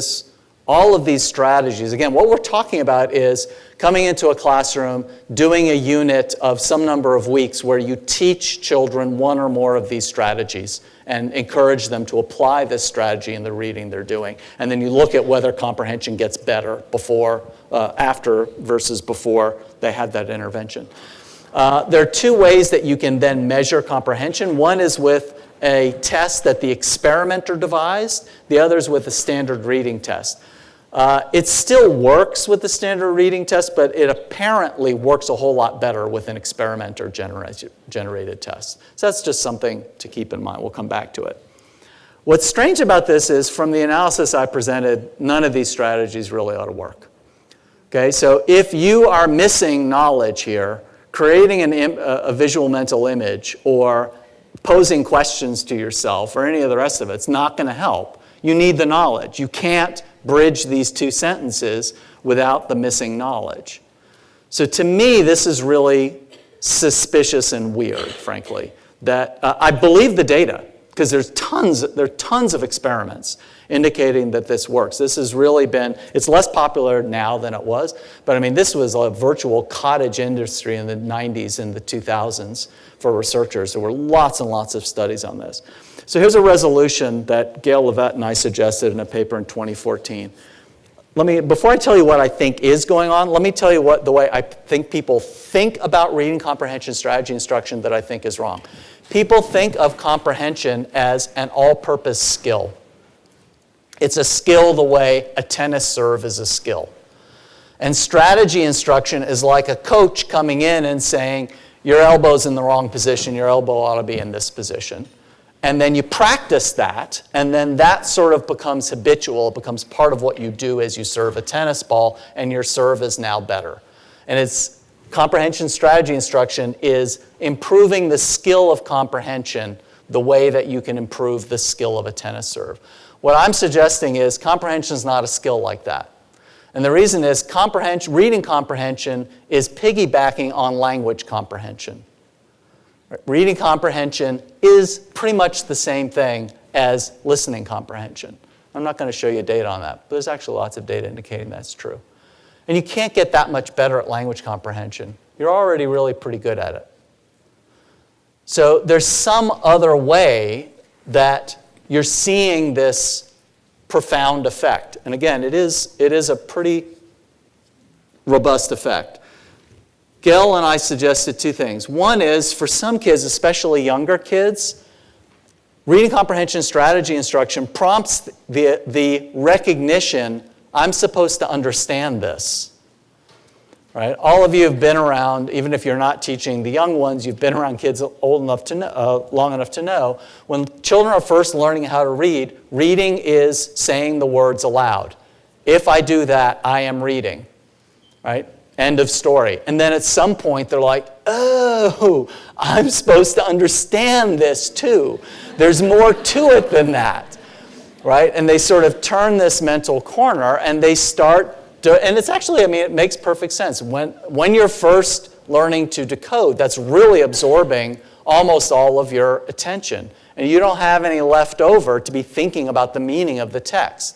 all of these strategies, again, what we're talking about is coming into a classroom, doing a unit of some number of weeks where you teach children 1 or more of these strategies and encourage them to apply this strategy in the reading they're doing. And then you look at whether comprehension gets better after versus before they had that intervention. There are 2 ways that you can then measure comprehension. One is with a test that the experimenter devised. The other is with a standard reading test. It still works with the standard reading test, but it apparently works a whole lot better with an experimenter-generated test. So that's just something to keep in mind. We'll come back to it. What's strange about this is, from the analysis I presented, none of these strategies really ought to work. Okay, so if you are missing knowledge here, creating a visual mental image or posing questions to yourself or any of the rest of it's not going to help. You need the knowledge. You can't bridge these 2 sentences without the missing knowledge. So to me, this is really suspicious and weird, frankly. That I believe the data, because there are tons of experiments indicating that this works. This has really been, it's less popular now than it was, but I mean, this was a virtual cottage industry in the 90s and the 2000s for researchers. There were lots and lots of studies on this. So here's a resolution that Gail Levette and I suggested in a paper in 2014. Before I tell you what I think is going on, let me tell you the way I think people think about reading comprehension strategy instruction that I think is wrong. People think of comprehension as an all-purpose skill. It's a skill the way a tennis serve is a skill. And strategy instruction is like a coach coming in and saying, your elbow's in the wrong position, your elbow ought to be in this position. And then you practice that, and then that sort of becomes habitual. It becomes part of what you do as you serve a tennis ball, and your serve is now better. And it's comprehension strategy instruction is improving the skill of comprehension the way that you can improve the skill of a tennis serve. What I'm suggesting is comprehension is not a skill like that. And the reason is reading comprehension is piggybacking on language comprehension. Reading comprehension is pretty much the same thing as listening comprehension. I'm not going to show you data on that, but there's actually lots of data indicating that's true. And you can't get that much better at language comprehension. You're already really pretty good at it. So there's some other way that you're seeing this profound effect. And again, it is a pretty robust effect. Gail and I suggested two things. One is, for some kids, especially younger kids, reading comprehension strategy instruction prompts the recognition, I'm supposed to understand this. Right? All of you have been around, even if you're not teaching the young ones, you've been around kids old enough to know, long enough to know, when children are first learning how to read, reading is saying the words aloud. If I do that, I am reading. Right? End of story. And then at some point they're like, oh, I'm supposed to understand this too. There's more to it than that. Right? And they sort of turn this mental corner and they start, and it's actually, it makes perfect sense. When you're first learning to decode, that's really absorbing almost all of your attention. And you don't have any left over to be thinking about the meaning of the text.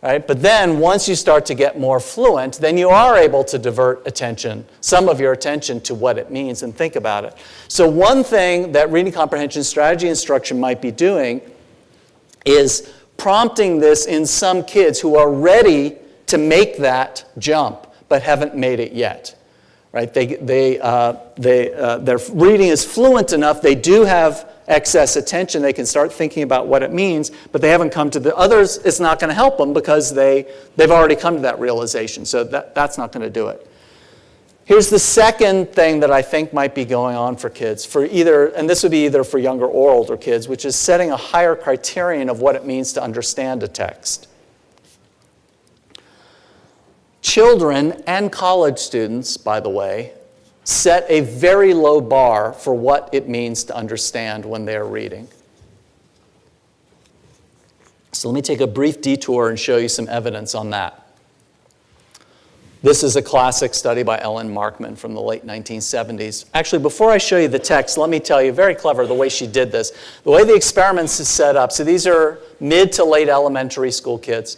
Right? But then once you start to get more fluent, then you are able to divert attention, some of your attention, to what it means and think about it. So one thing that reading comprehension strategy instruction might be doing is prompting this in some kids who are ready to make that jump but haven't made it yet. Right? Their reading is fluent enough, they do have excess attention, they can start thinking about what it means, but they haven't come to the others. It's not going to help them because they've already come to that realization, so that's not going to do it. Here's the second thing that I think might be going on for kids, and this would be either for younger or older kids, which is setting a higher criterion of what it means to understand a text. Children and college students, by the way, set a very low bar for what it means to understand when they're reading. So let me take a brief detour and show you some evidence on that. This is a classic study by Ellen Markman from the late 1970s. Actually, before I show you the text, let me tell you, very clever the way she did this. The way the experiments is set up, so these are mid to late elementary school kids.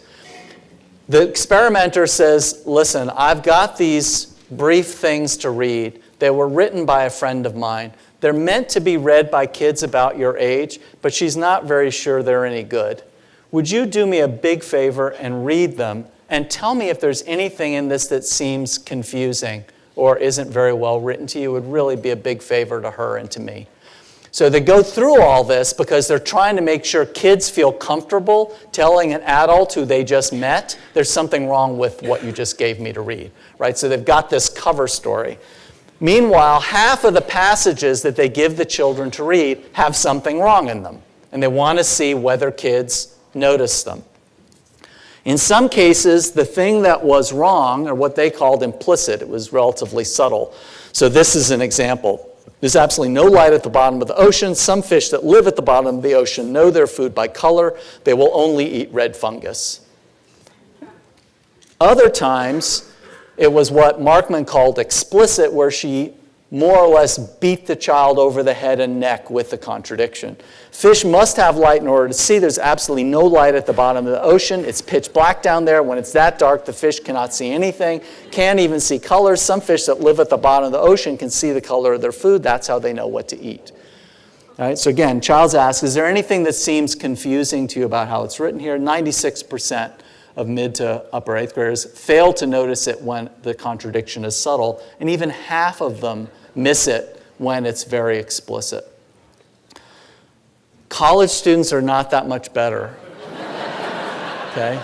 The experimenter says, listen, I've got these brief things to read. They were written by a friend of mine. They're meant to be read by kids about your age, but she's not very sure they're any good. Would you do me a big favor and read them and tell me if there's anything in this that seems confusing or isn't very well written to you? It would really be a big favor to her and to me. So they go through all this because they're trying to make sure kids feel comfortable telling an adult who they just met, there's something wrong with what you just gave me to read, right? So they've got this cover story. Meanwhile, half of the passages that they give the children to read have something wrong in them, and they want to see whether kids notice them. In some cases, the thing that was wrong, or what they called implicit, it was relatively subtle. So this is an example. There's absolutely no light at the bottom of the ocean. Some fish that live at the bottom of the ocean know their food by color. They will only eat red fungus. Other times, it was what Markman called explicit, where she more or less beat the child over the head and neck with the contradiction. Fish must have light in order to see. There's absolutely no light at the bottom of the ocean. It's pitch black down there. When it's that dark, the fish cannot see anything, can't even see colors. Some fish that live at the bottom of the ocean can see the color of their food. That's how they know what to eat. All right, so again, child's asked, is there anything that seems confusing to you about how it's written here? 96% of mid to upper 8th graders fail to notice it when the contradiction is subtle, and even half of them miss it when it's very explicit. College students are not that much better. Okay.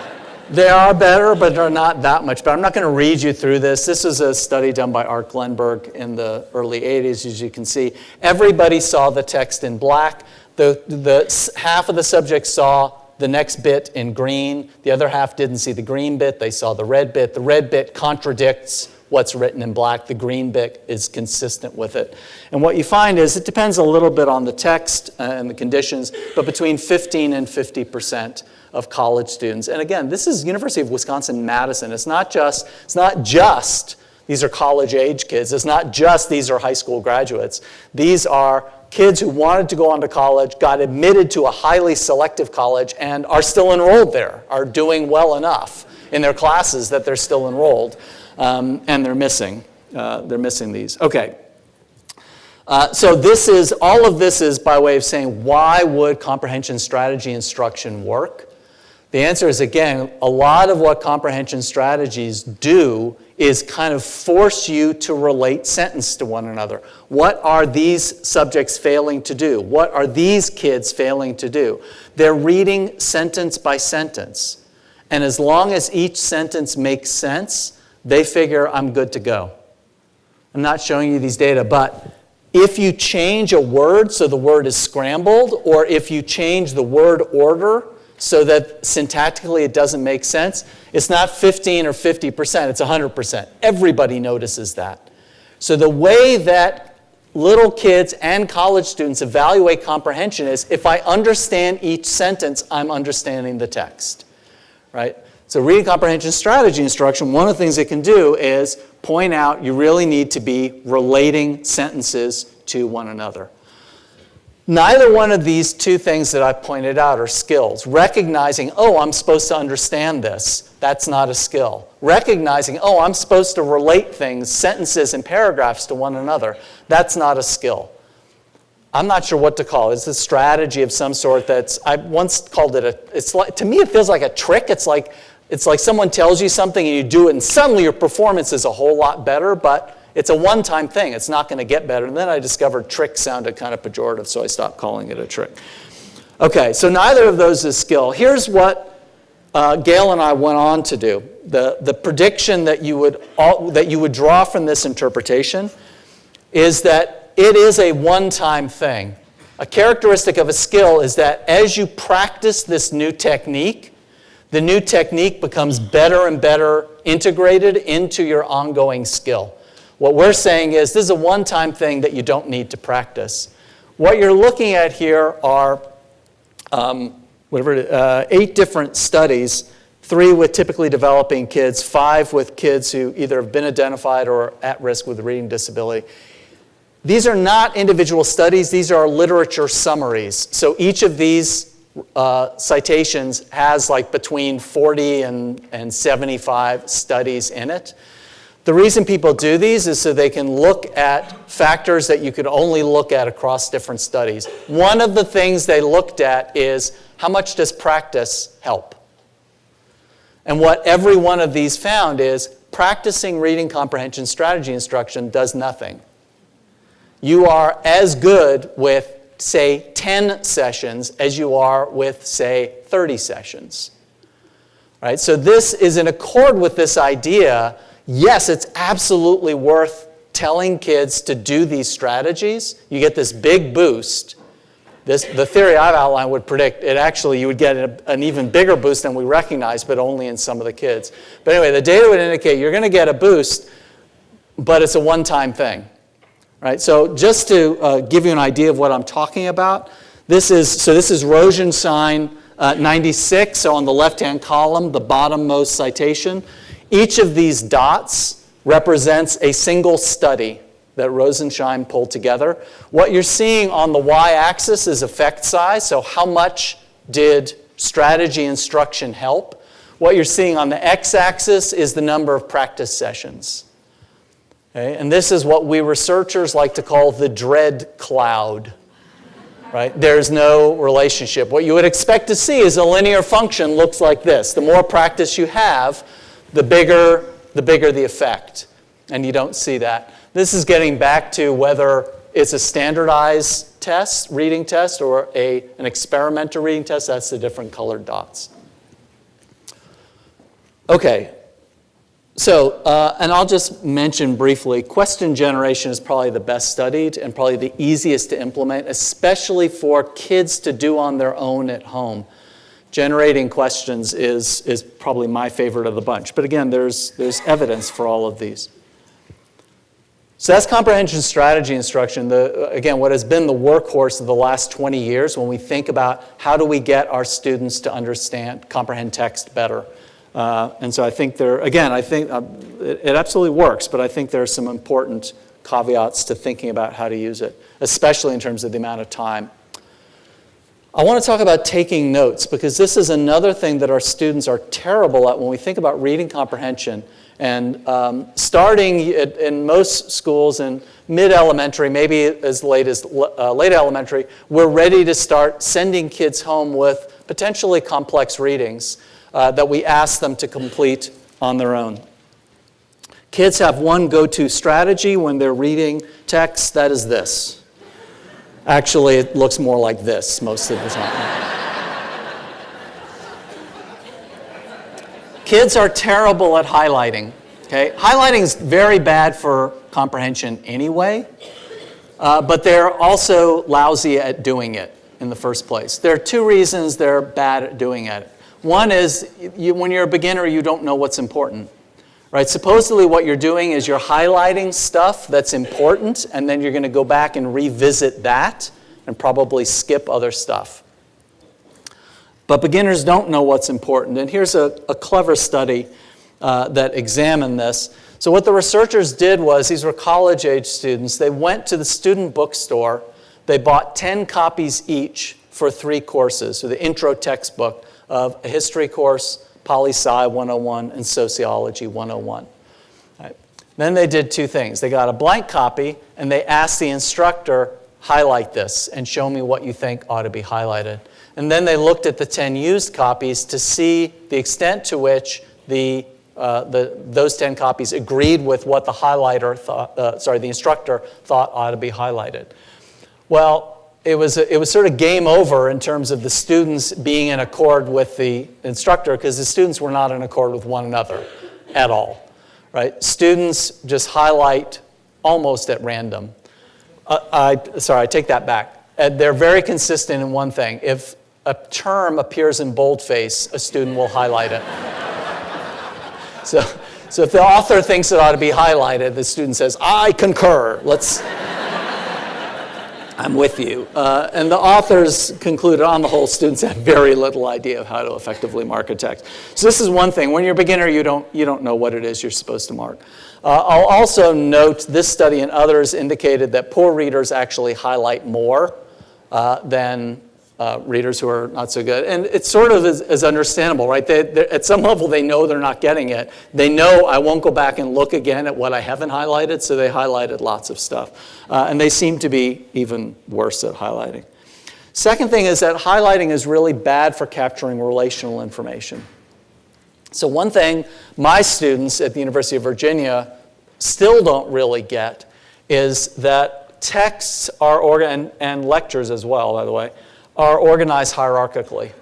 They are better, but they're not that much better. I'm not going to read you through this. This is a study done by Art Glenberg in the early 80s, as you can see. Everybody saw the text in black. The half of the subjects saw the next bit in green. The other half didn't see the green bit. They saw the red bit. The red bit contradicts what's written in black. The green bit is consistent with it. And what you find is it depends a little bit on the text and the conditions, but between 15 and 50% of college students. And again, this is University of Wisconsin-Madison. It's not just these are college-age kids. It's not just these are high school graduates. These are kids who wanted to go on to college, got admitted to a highly selective college, and are still enrolled there, are doing well enough in their classes that they're still enrolled, and they're missing these. Okay. So all of this is by way of saying, why would comprehension strategy instruction work? The answer is, again, a lot of what comprehension strategies do is kind of force you to relate sentences to one another. What are these subjects failing to do? What are these kids failing to do? They're reading sentence by sentence. And as long as each sentence makes sense, they figure, I'm good to go. I'm not showing you these data, but if you change a word so the word is scrambled, or if you change the word order so that syntactically it doesn't make sense, it's not 15 or 50%, it's 100%. Everybody notices that. So the way that little kids and college students evaluate comprehension is, if I understand each sentence, I'm understanding the text, right? So reading comprehension strategy instruction, one of the things it can do is point out you really need to be relating sentences to one another. Neither one of these two things that I pointed out are skills. Recognizing, oh, I'm supposed to understand this, that's not a skill. Recognizing, oh, I'm supposed to relate things, sentences and paragraphs to one another, that's not a skill. I'm not sure what to call it. It's a strategy of some sort I once called it to me it feels like a trick. It's like someone tells you something and you do it and suddenly your performance is a whole lot better, but it's a one-time thing. It's not going to get better. And then I discovered trick sounded kind of pejorative, so I stopped calling it a trick. Okay, so neither of those is skill. Here's what Gail and I went on to do. The prediction that you would draw from this interpretation is that it is a one-time thing. A characteristic of a skill is that as you practice this new technique, the new technique becomes better and better integrated into your ongoing skill. What we're saying is this is a one-time thing that you don't need to practice. What you're looking at here are 8 different studies, 3 with typically developing kids, 5 with kids who either have been identified or are at risk with a reading disability. These are not individual studies. These are literature summaries. So each of these citations has like between 40 and 75 studies in it. The reason people do these is so they can look at factors that you could only look at across different studies. One of the things they looked at is how much does practice help? And what every one of these found is practicing reading comprehension strategy instruction does nothing. You are as good with, say, 10 sessions as you are with, say, 30 sessions. Right? So this is in accord with this idea. Yes, it's absolutely worth telling kids to do these strategies. You get this big boost. The theory I've outlined would predict you would get an even bigger boost than we recognize, but only in some of the kids. But anyway, the data would indicate you're going to get a boost, but it's a one-time thing. Right? So just to give you an idea of what I'm talking about, this is Rosenshine 96, so on the left-hand column, the bottommost citation. Each of these dots represents a single study that Rosenshine pulled together. What you're seeing on the y-axis is effect size, so how much did strategy instruction help? What you're seeing on the x-axis is the number of practice sessions. Okay? And this is what we researchers like to call the dread cloud. Right? There's no relationship. What you would expect to see is a linear function looks like this. The more practice you have, the bigger the effect. And you don't see that. This is getting back to whether it's a standardized test, reading test, or an experimental reading test. That's the different colored dots. Okay. So, and I'll just mention briefly, question generation is probably the best studied and probably the easiest to implement, especially for kids to do on their own at home. Generating questions is probably my favorite of the bunch. But again, there's evidence for all of these. So that's comprehension strategy instruction. Again, what has been the workhorse of the last 20 years when we think about how do we get our students to comprehend text better. And so I think it absolutely works, but I think there are some important caveats to thinking about how to use it, especially in terms of the amount of time. I want to talk about taking notes, because this is another thing that our students are terrible at when we think about reading comprehension. And starting in most schools in mid-elementary, maybe as late as late elementary, we're ready to start sending kids home with potentially complex readings that we ask them to complete on their own. Kids have one go-to strategy when they're reading text, that is this. Actually, it looks more like this most of the time. Kids are terrible at highlighting. Okay? Highlighting is very bad for comprehension anyway, but they're also lousy at doing it in the first place. There are two reasons they're bad at doing it. One is when you're a beginner, you don't know what's important. Right? Supposedly what you're doing is you're highlighting stuff that's important, and then you're going to go back and revisit that and probably skip other stuff. But beginners don't know what's important. And here's a clever study that examined this. So what the researchers did was, these were college-age students, they went to the student bookstore, they bought 10 copies each for 3 courses, so the intro textbook of a history course, Poli-Sci 101, and Sociology 101. Right. Then they did 2 things. They got a blank copy, and they asked the instructor, highlight this and show me what you think ought to be highlighted. And then they looked at the 10 used copies to see the extent to which those 10 copies agreed with what the instructor thought ought to be highlighted. Well, it was sort of game over in terms of the students being in accord with the instructor, because the students were not in accord with one another at all. Right? Students just highlight almost at random. I take that back. They're very consistent in one thing. If a term appears in boldface, a student will highlight it. So if the author thinks it ought to be highlighted, the student says, I concur. I'm with you. And the authors concluded, on the whole, students have very little idea of how to effectively mark a text. So this is one thing. When you're a beginner, you don't know what it is you're supposed to mark. I'll also note this study and others indicated that poor readers actually highlight more than readers who are not so good. And it sort of is understandable, right? At some level, they know they're not getting it. They know I won't go back and look again at what I haven't highlighted, so they highlighted lots of stuff. And they seem to be even worse at highlighting. Second thing is that highlighting is really bad for capturing relational information. So one thing my students at the University of Virginia still don't really get is that texts are, and lectures as well, by the way, are organized hierarchically.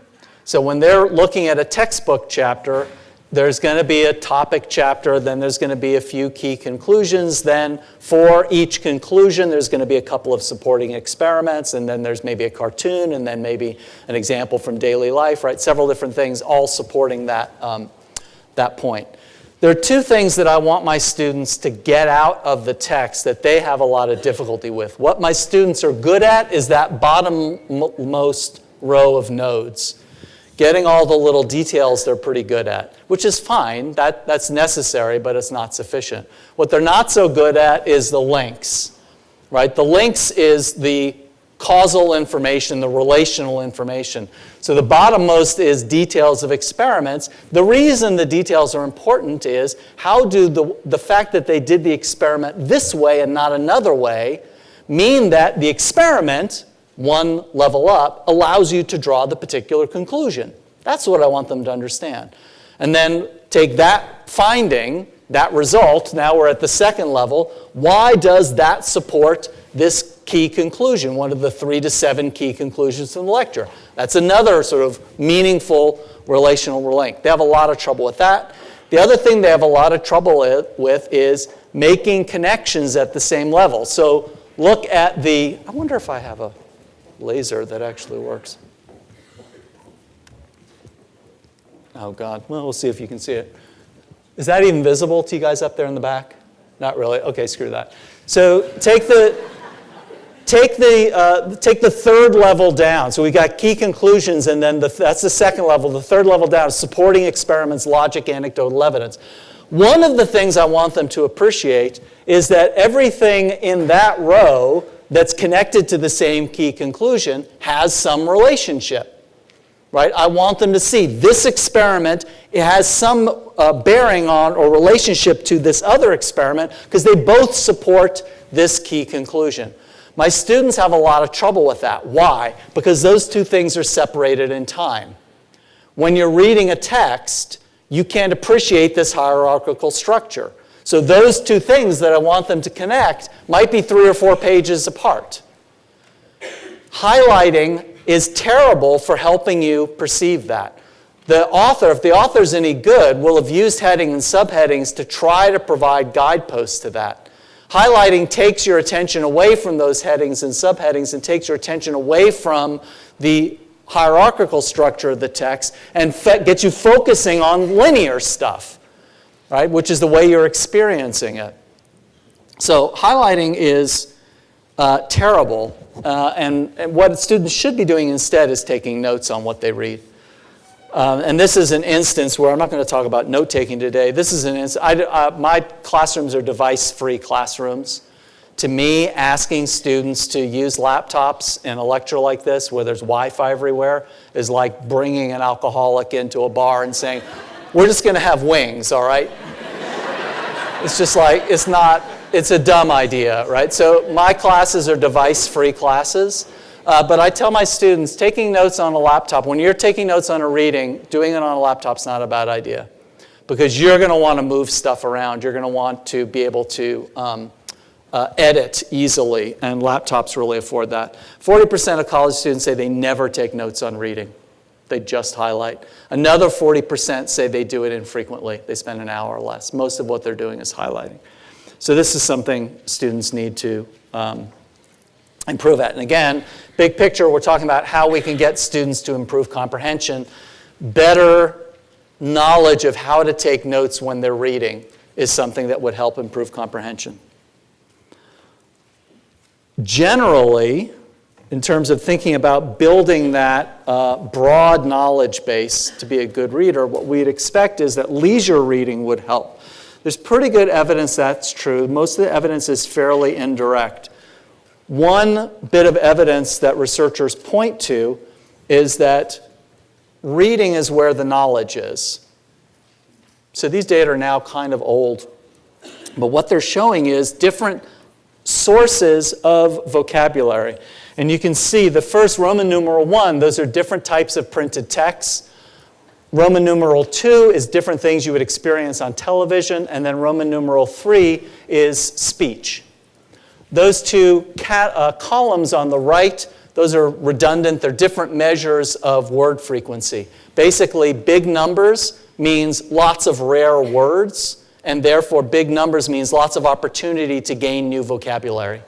So when they're looking at a textbook chapter, there's going to be a topic chapter, then there's going to be a few key conclusions, then for each conclusion there's going to be a couple of supporting experiments, and then there's maybe a cartoon, and then maybe an example from daily life, right? Several different things all supporting that point. There are 2 things that I want my students to get out of the text that they have a lot of difficulty with. What my students are good at is that bottommost row of nodes. Getting all the little details they're pretty good at, which is fine. That's necessary, but it's not sufficient. What they're not so good at is the links, right? The links is the causal information, the relational information. So the bottommost is details of experiments. The reason the details are important is how do the fact that they did the experiment this way and not another way mean that the experiment, one level up, allows you to draw the particular conclusion. That's what I want them to understand. And then take that finding, that result, now we're at the second level, why does that support this key conclusion, one of the 3 to 7 key conclusions in the lecture? That's another sort of meaningful relational link. They have a lot of trouble with that. The other thing they have a lot of trouble with is making connections at the same level. So look at I wonder if I have a laser that actually works. Oh, God. Well, we'll see if you can see it. Is that even visible to you guys up there in the back? Not really. Okay, screw that. So take the third level down. So we got key conclusions, and then that's the second level. The third level down is supporting experiments, logic, anecdotal evidence. One of the things I want them to appreciate is that everything in that row that's connected to the same key conclusion has some relationship. Right? I want them to see this experiment, it has some bearing on or relationship to this other experiment because they both support this key conclusion. My students have a lot of trouble with that. Why? Because those two things are separated in time. When you're reading a text, you can't appreciate this hierarchical structure. So those two things that I want them to connect might be 3 or 4 pages apart. Highlighting is terrible for helping you perceive that. The author, if the author's any good, will have used headings and subheadings to try to provide guideposts to that. Highlighting takes your attention away from those headings and subheadings and takes your attention away from the hierarchical structure of the text and gets you focusing on linear stuff, right, which is the way you're experiencing it. So highlighting is terrible. And what students should be doing instead is taking notes on what they read. And this is an instance where I'm not going to talk about note-taking today. This is an instance. My classrooms are device-free classrooms. To me, asking students to use laptops in a lecture like this where there's Wi-Fi everywhere is like bringing an alcoholic into a bar and saying, we're just going to have wings, all right? It's just like, it's a dumb idea, right? So my classes are device-free classes, but I tell my students, taking notes on a laptop, when you're taking notes on a reading, doing it on a laptop's not a bad idea because you're going to want to move stuff around. You're going to want to be able to edit easily, and laptops really afford that. 40% of college students say they never take notes on reading. They just highlight. Another 40% say they do it infrequently. They spend an hour or less. Most of what they're doing is highlighting. So this is something students need to improve at. And again, big picture, we're talking about how we can get students to improve comprehension. Better knowledge of how to take notes when they're reading is something that would help improve comprehension. Generally, in terms of thinking about building that broad knowledge base to be a good reader, what we'd expect is that leisure reading would help. There's pretty good evidence that's true. Most of the evidence is fairly indirect. One bit of evidence that researchers point to is that reading is where the knowledge is. So these data are now kind of old. But what they're showing is different sources of vocabulary. And you can see the first Roman numeral 1, those are different types of printed texts. Roman numeral 2 is different things you would experience on television, and then Roman numeral 3 is speech. Those two columns on the right, those are redundant. They're different measures of word frequency. Basically, big numbers means lots of rare words, and therefore big numbers means lots of opportunity to gain new vocabulary.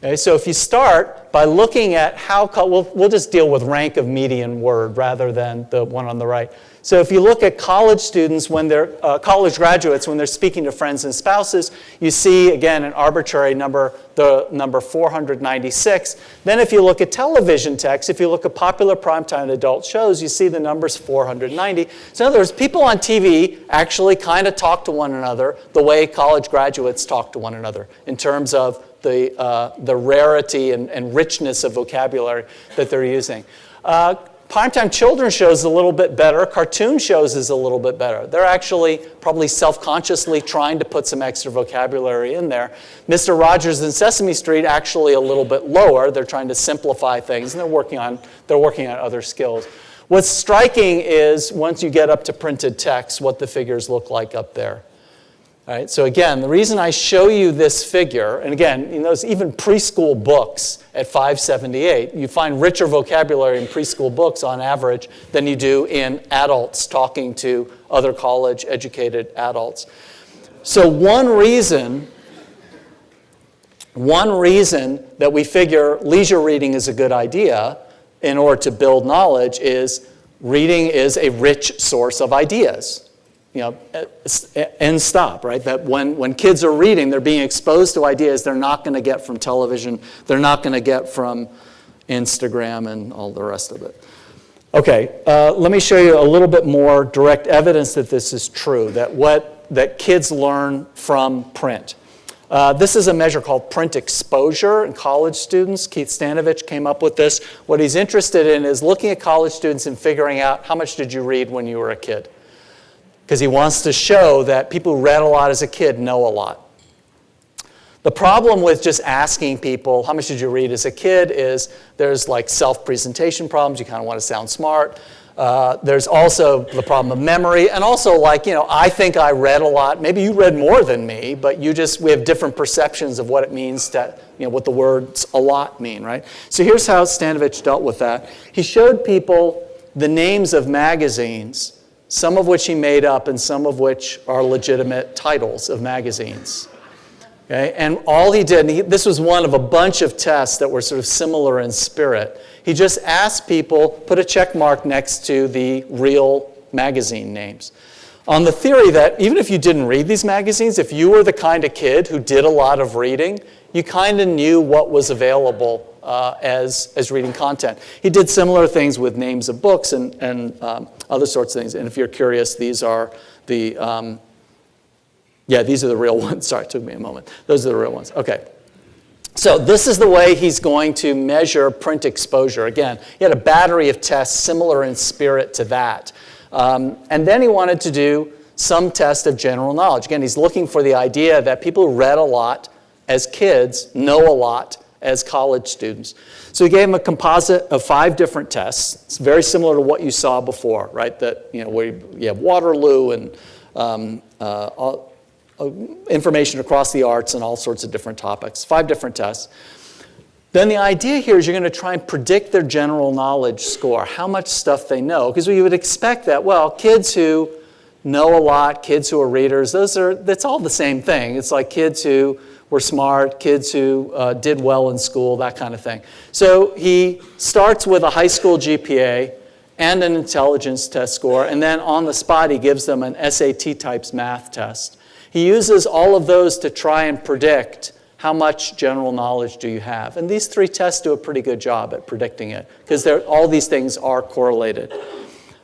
Okay, so if you start by looking at how, we'll just deal with rank of median word rather than the one on the right. So if you look at college students when they're, college graduates when they're speaking to friends and spouses, you see, again, an arbitrary number, the number 496. Then if you look at television text, if you look at popular primetime adult shows, you see the number's 490. So in other words, people on TV actually kind of talk to one another the way college graduates talk to one another in terms of the rarity and richness of vocabulary that they're using. Primetime children's shows is a little bit better. Cartoon shows is a little bit better. They're actually probably self-consciously trying to put some extra vocabulary in there. Mr. Rogers and Sesame Street actually a little bit lower. They're trying to simplify things, and they're working on other skills. What's striking is once you get up to printed text, what the figures look like up there. All right, so again, the reason I show you this figure, and again, you notice even preschool books at 578, you find richer vocabulary in preschool books on average than you do in adults talking to other college-educated adults. So one reason that we figure leisure reading is a good idea in order to build knowledge is reading is a rich source of ideas. You know, end stop, right? That when kids are reading, they're being exposed to ideas they're not going to get from television, they're not going to get from Instagram and all the rest of it. Okay, let me show you a little bit more direct evidence that this is true, that kids learn from print. This is a measure called print exposure in college students. Keith Stanovich came up with this. What he's interested in is looking at college students and figuring out how much did you read when you were a kid. Because he wants to show that people who read a lot as a kid know a lot. The problem with just asking people, how much did you read as a kid, is there's like self-presentation problems. You kind of want to sound smart. There's also the problem of memory. And also like, you know, I think I read a lot. Maybe you read more than me, but we have different perceptions of what it means to, you know, what the words a lot mean, right? So here's how Stanovich dealt with that. He showed people the names of magazines, some of which he made up and some of which are legitimate titles of magazines. Okay? And all he did, and this was one of a bunch of tests that were sort of similar in spirit, he just asked people, put a check mark next to the real magazine names. On the theory that even if you didn't read these magazines, if you were the kind of kid who did a lot of reading, you kind of knew what was available as reading content. He did similar things with names of books and other sorts of things. And if you're curious, these are the, these are the real ones. Sorry, it took me a moment. Those are the real ones. Okay. So this is the way he's going to measure print exposure. Again, he had a battery of tests similar in spirit to that. And then he wanted to do some test of general knowledge. Again, he's looking for the idea that people who read a lot as kids know a lot as college students. So he gave them a composite of 5 different tests. It's very similar to what you saw before, right? That, you know, where you have Waterloo and information across the arts and all sorts of different topics. 5 different tests. Then the idea here is you're going to try and predict their general knowledge score, how much stuff they know. Because we would expect that, well, kids who know a lot, kids who are readers, that's all the same thing. It's like kids who were smart, kids who did well in school, that kind of thing. So he starts with a high school GPA and an intelligence test score, and then on the spot he gives them an SAT types math test. He uses all of those to try and predict how much general knowledge do you have. And these 3 tests do a pretty good job at predicting it, because all these things are correlated.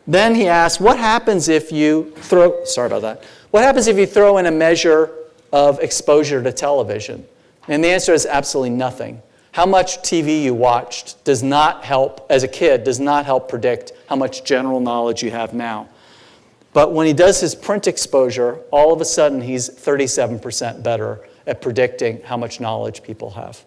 Then he asks, what happens if you what happens if you throw in a measure of exposure to television? And the answer is absolutely nothing. How much TV you watched does not help, as a kid, does not help predict how much general knowledge you have now. But when he does his print exposure, all of a sudden he's 37% better at predicting how much knowledge people have.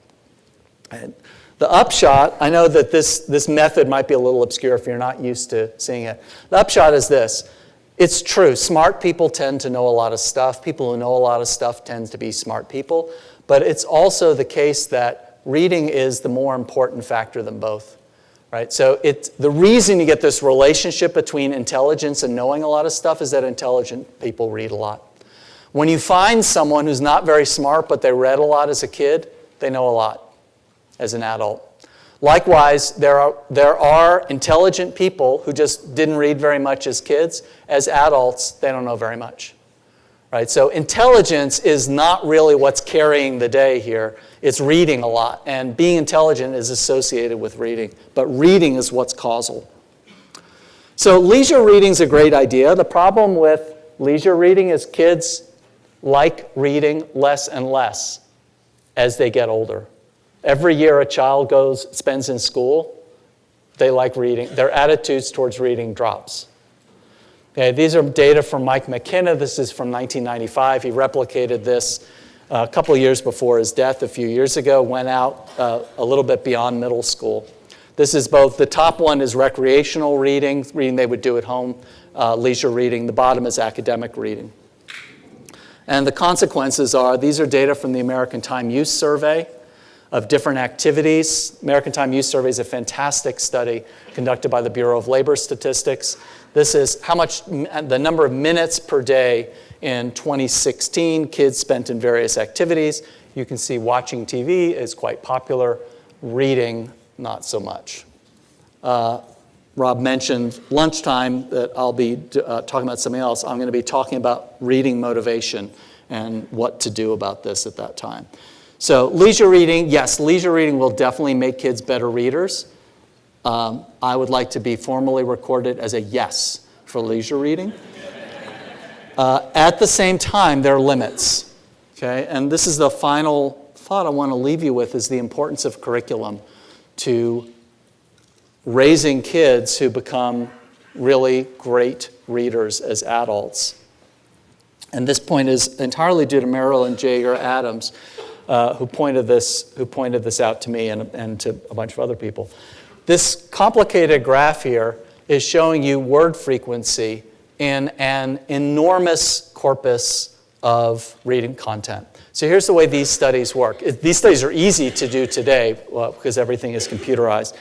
And the upshot, I know that this method might be a little obscure if you're not used to seeing it. The upshot is this. It's true. Smart people tend to know a lot of stuff. People who know a lot of stuff tend to be smart people. But it's also the case that reading is the more important factor than both. Right? So the reason you get this relationship between intelligence and knowing a lot of stuff is that intelligent people read a lot. When you find someone who's not very smart but they read a lot as a kid, they know a lot as an adult. Likewise, there are intelligent people who just didn't read very much as kids. As adults, they don't know very much. Right? So intelligence is not really what's carrying the day here. It's reading a lot. And being intelligent is associated with reading. But reading is what's causal. So leisure reading is a great idea. The problem with leisure reading is kids like reading less and less as they get older. Every year a child spends in school, they like reading. Their attitudes towards reading drops. Okay, these are data from Mike McKenna. This is from 1995. He replicated this a couple of years before his death a few years ago, went out a little bit beyond middle school. This is both, the top one is recreational reading they would do at home, leisure reading. The bottom is academic reading. And the consequences are, these are data from the American Time Use Survey of different activities. American Time Use Survey is a fantastic study conducted by the Bureau of Labor Statistics. This is how much, the number of minutes per day in 2016 kids spent in various activities. You can see watching TV is quite popular, reading not so much. Rob mentioned lunchtime, that I'll be talking about something else. I'm going to be talking about reading motivation and what to do about this at that time. So leisure reading, yes, leisure reading will definitely make kids better readers. I would like to be formally recorded as a yes for leisure reading. At the same time, there are limits. Okay? And this is the final thought I want to leave you with, is the importance of curriculum to raising kids who become really great readers as adults. And this point is entirely due to Marilyn Jaeger Adams, who pointed this out to me and to a bunch of other people. This complicated graph here is showing you word frequency in an enormous corpus of reading content. So here's the way these studies work. These studies are easy to do today because everything is computerized.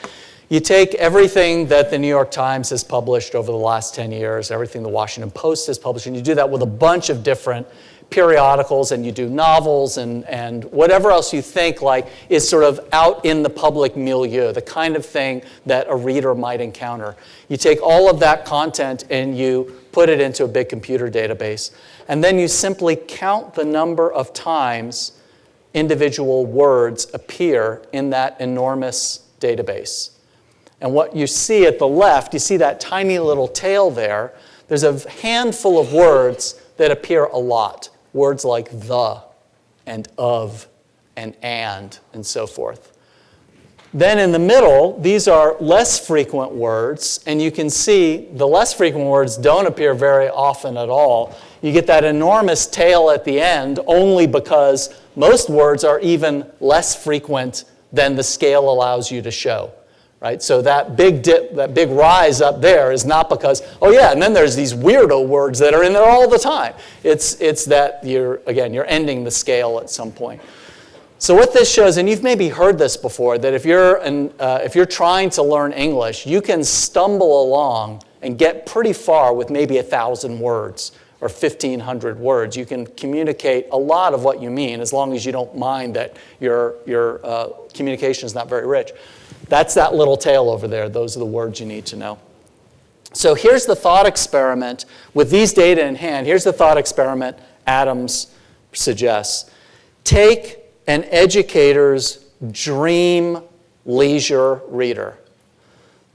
You take everything that the New York Times has published over the last 10 years, everything the Washington Post has published, and you do that with a bunch of different periodicals, and you do novels and whatever else you think like is sort of out in the public milieu, the kind of thing that a reader might encounter. You take all of that content and you put it into a big computer database, and then you simply count the number of times individual words appear in that enormous database. And what you see at the left, you see that tiny little tail there. There's a handful of words that appear a lot. Words like the and of and so forth. Then in the middle, these are less frequent words, and you can see the less frequent words don't appear very often at all. You get that enormous tail at the end only because most words are even less frequent than the scale allows you to show. Right? So that big dip, that big rise up there is not because, oh yeah, and then there's these weirdo words that are in there all the time. It's that you're ending the scale at some point. So what this shows, and you've maybe heard this before, that if you're trying to learn English, you can stumble along and get pretty far with maybe 1,000 words or 1,500 words. You can communicate a lot of what you mean as long as you don't mind that your communication is not very rich. That's that little tail over there. Those are the words you need to know. So here's the thought experiment. With these data in hand, here's the thought experiment Adams suggests. Take an educator's dream leisure reader.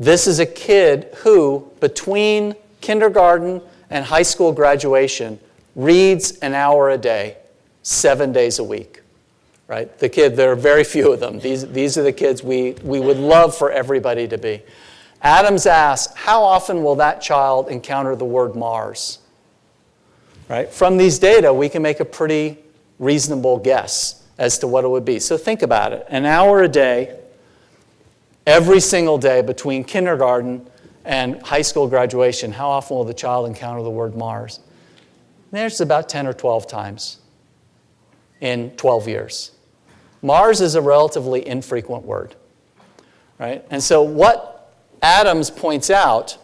This is a kid who, between kindergarten and high school graduation, reads an hour a day, 7 days a week. Right? The kid, there are very few of them. These are the kids we would love for everybody to be. Adams asks, how often will that child encounter the word Mars? Right? From these data, we can make a pretty reasonable guess as to what it would be. So think about it. An hour a day, every single day between kindergarten and high school graduation, how often will the child encounter the word Mars? There's about 10 or 12 times in 12 years. Mars is a relatively infrequent word, right? And so what Adams points out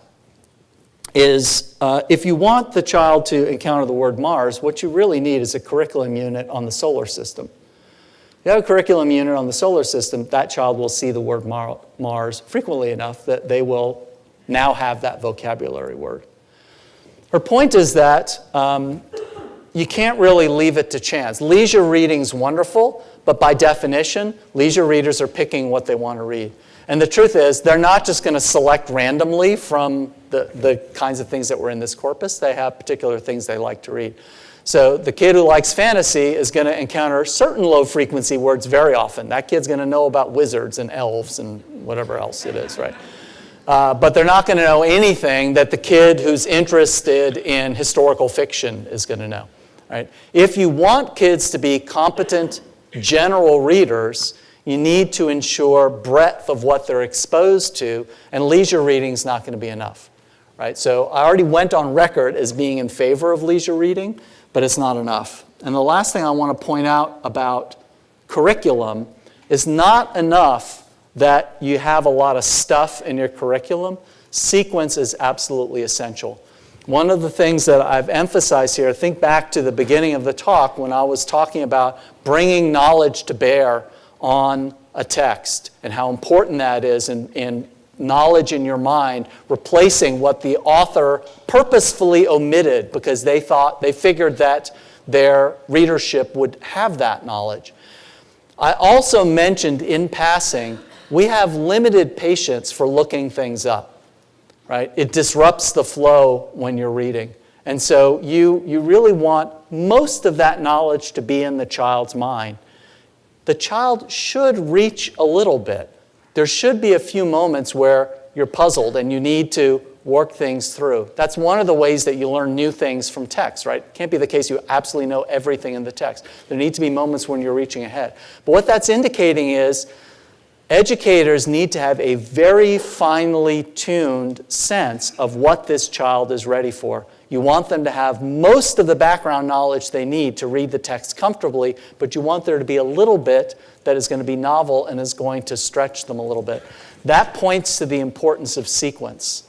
is if you want the child to encounter the word Mars, what you really need is a curriculum unit on the solar system. If you have a curriculum unit on the solar system, that child will see the word Mars frequently enough that they will now have that vocabulary word. Her point is that you can't really leave it to chance. Leisure reading's wonderful, but by definition, leisure readers are picking what they want to read. And the truth is, they're not just going to select randomly from the kinds of things that were in this corpus. They have particular things they like to read. So the kid who likes fantasy is going to encounter certain low-frequency words very often. That kid's going to know about wizards and elves and whatever else it is, right? But they're not going to know anything that the kid who's interested in historical fiction is going to know. Right? If you want kids to be competent general readers, you need to ensure breadth of what they're exposed to, and leisure reading is not going to be enough. Right? So I already went on record as being in favor of leisure reading, but it's not enough. And the last thing I want to point out about curriculum is not enough that you have a lot of stuff in your curriculum. Sequence is absolutely essential. One of the things that I've emphasized here, think back to the beginning of the talk when I was talking about bringing knowledge to bear on a text and how important that is in knowledge in your mind, replacing what the author purposefully omitted because they figured that their readership would have that knowledge. I also mentioned in passing, we have limited patience for looking things up. Right? It disrupts the flow when you're reading. And so you really want most of that knowledge to be in the child's mind. The child should reach a little bit. There should be a few moments where you're puzzled and you need to work things through. That's one of the ways that you learn new things from text, right? It can't be the case you absolutely know everything in the text. There need to be moments when you're reaching ahead. But what that's indicating is educators need to have a very finely tuned sense of what this child is ready for. You want them to have most of the background knowledge they need to read the text comfortably, but you want there to be a little bit that is going to be novel and is going to stretch them a little bit. That points to the importance of sequence.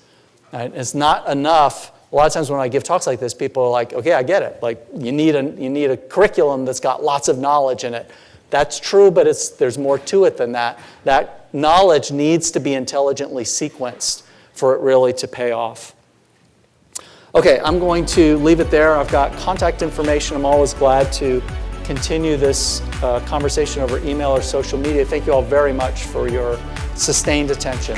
Right? It's not enough. A lot of times when I give talks like this, people are like, okay, I get it. Like, you need a curriculum that's got lots of knowledge in it. That's true, but there's more to it than that. That knowledge needs to be intelligently sequenced for it really to pay off. Okay, I'm going to leave it there. I've got contact information. I'm always glad to continue this conversation over email or social media. Thank you all very much for your sustained attention.